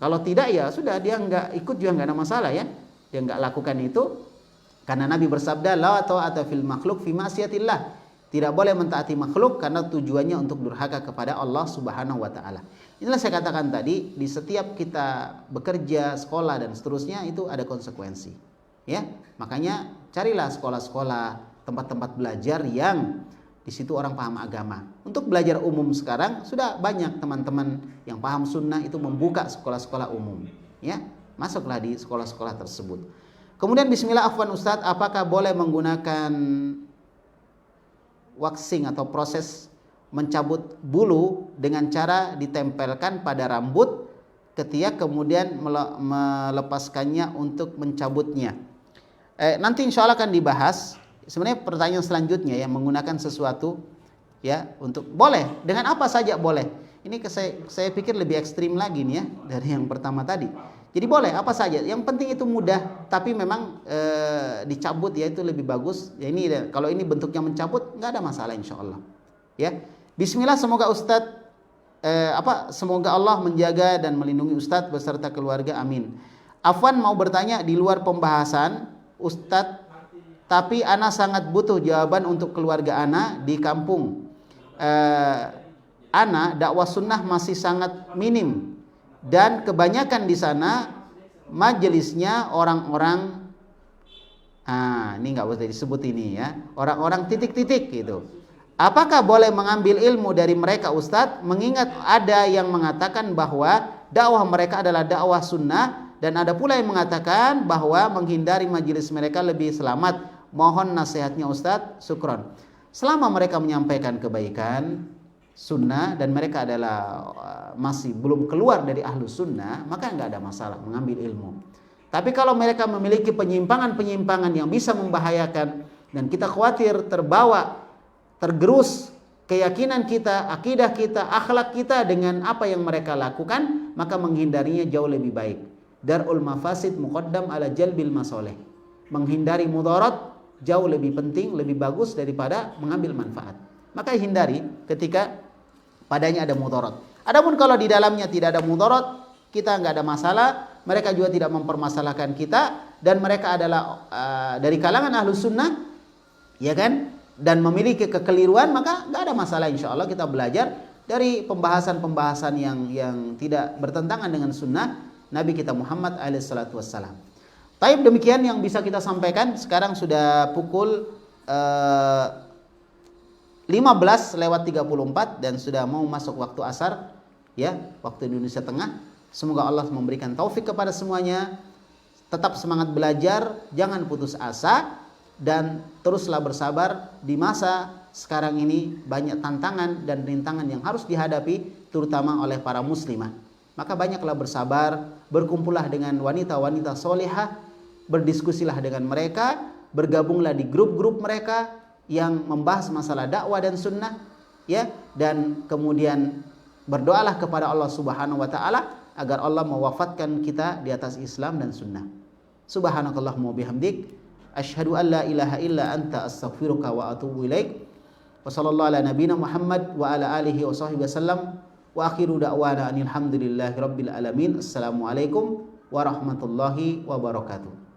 Kalau tidak ya sudah, dia nggak ikut juga nggak ada masalah ya. Dia nggak lakukan itu, Karena Nabi bersabda, la ta'ata fil makhluk fi ma'siyatillah. Tidak boleh mentaati makhluk karena tujuannya untuk durhaka kepada Allah Subhanahu wa taala. Inilah saya katakan tadi, di setiap kita bekerja, sekolah dan seterusnya itu ada konsekuensi. Ya, makanya carilah sekolah-sekolah, tempat-tempat belajar yang di situ orang paham agama. Untuk belajar umum sekarang sudah banyak teman-teman yang paham sunnah itu membuka sekolah-sekolah umum. Ya, masuklah di sekolah-sekolah tersebut. Kemudian bismillah afwan Ustadz, apakah boleh menggunakan waxing atau proses mencabut bulu dengan cara ditempelkan pada rambut ketika kemudian melepaskannya untuk mencabutnya? Nanti insya Allah akan dibahas. Sebenarnya pertanyaan selanjutnya ya, menggunakan sesuatu ya untuk boleh, dengan apa saja boleh. Ini saya pikir lebih ekstrim lagi nih ya dari yang pertama tadi. Jadi boleh apa saja, yang penting itu mudah, tapi memang dicabut ya itu lebih bagus. Ya ini kalau ini bentuknya mencabut nggak ada masalah insya Allah. Ya, Bismillah, semoga Ustadz semoga Allah menjaga dan melindungi Ustadz beserta keluarga, amin. Afwan mau bertanya di luar pembahasan Ustadz, tapi ana sangat butuh jawaban untuk keluarga ana di kampung. Ana dakwah sunnah masih sangat minim. Dan kebanyakan di sana majelisnya orang-orang, ini nggak boleh disebut ini ya, orang-orang titik-titik gitu. Apakah boleh mengambil ilmu dari mereka Ustadz? Mengingat ada yang mengatakan bahwa dakwah mereka adalah dakwah sunnah, dan ada pula yang mengatakan bahwa menghindari majelis mereka lebih selamat. Mohon nasihatnya Ustadz, syukron. Selama mereka menyampaikan kebaikan sunnah dan mereka adalah masih belum keluar dari ahlu sunnah, maka nggak ada masalah mengambil ilmu. Tapi kalau mereka memiliki penyimpangan-penyimpangan yang bisa membahayakan dan kita khawatir tergerus keyakinan kita, akidah kita, akhlak kita dengan apa yang mereka lakukan, maka menghindarinya jauh lebih baik. Darul mafasid muqaddam ala jalbil masoleh. Menghindari mudarat jauh lebih penting, lebih bagus daripada mengambil manfaat. Maka hindari ketika padanya ada mudarat. Adapun kalau di dalamnya tidak ada mudarat, kita nggak ada masalah. Mereka juga tidak mempermasalahkan kita, dan mereka adalah dari kalangan ahlus sunnah, ya kan? Dan memiliki kekeliruan, maka nggak ada masalah. Insya Allah kita belajar dari pembahasan-pembahasan yang tidak bertentangan dengan sunnah Nabi kita Muhammad alaihissalam. Taib, demikian yang bisa kita sampaikan. Sekarang sudah pukul 15:34 dan sudah mau masuk waktu asar ya, waktu Indonesia Tengah. Semoga Allah memberikan taufik kepada semuanya. Tetap semangat belajar, jangan putus asa, dan teruslah bersabar. Di masa sekarang ini banyak tantangan dan rintangan yang harus dihadapi, terutama oleh para muslimah. Maka banyaklah bersabar, berkumpullah dengan wanita-wanita solehah, berdiskusilah dengan mereka, bergabunglah di grup-grup mereka yang membahas masalah dakwah dan sunnah ya, dan kemudian berdoalah kepada Allah Subhanahu wa taala agar Allah mewafatkan kita di atas Islam dan sunnah. Subhanakallahumma bihamdik asyhadu an la ilaha illa anta astaghfiruka wa atubu ilaik. Wa sallallahu ala nabiyyina Muhammad wa ala alihi wa sahbihi wasallam wa akhiru da'wana alhamdulillahi rabbil alamin. Assalamualaikum warahmatullahi wabarakatuh.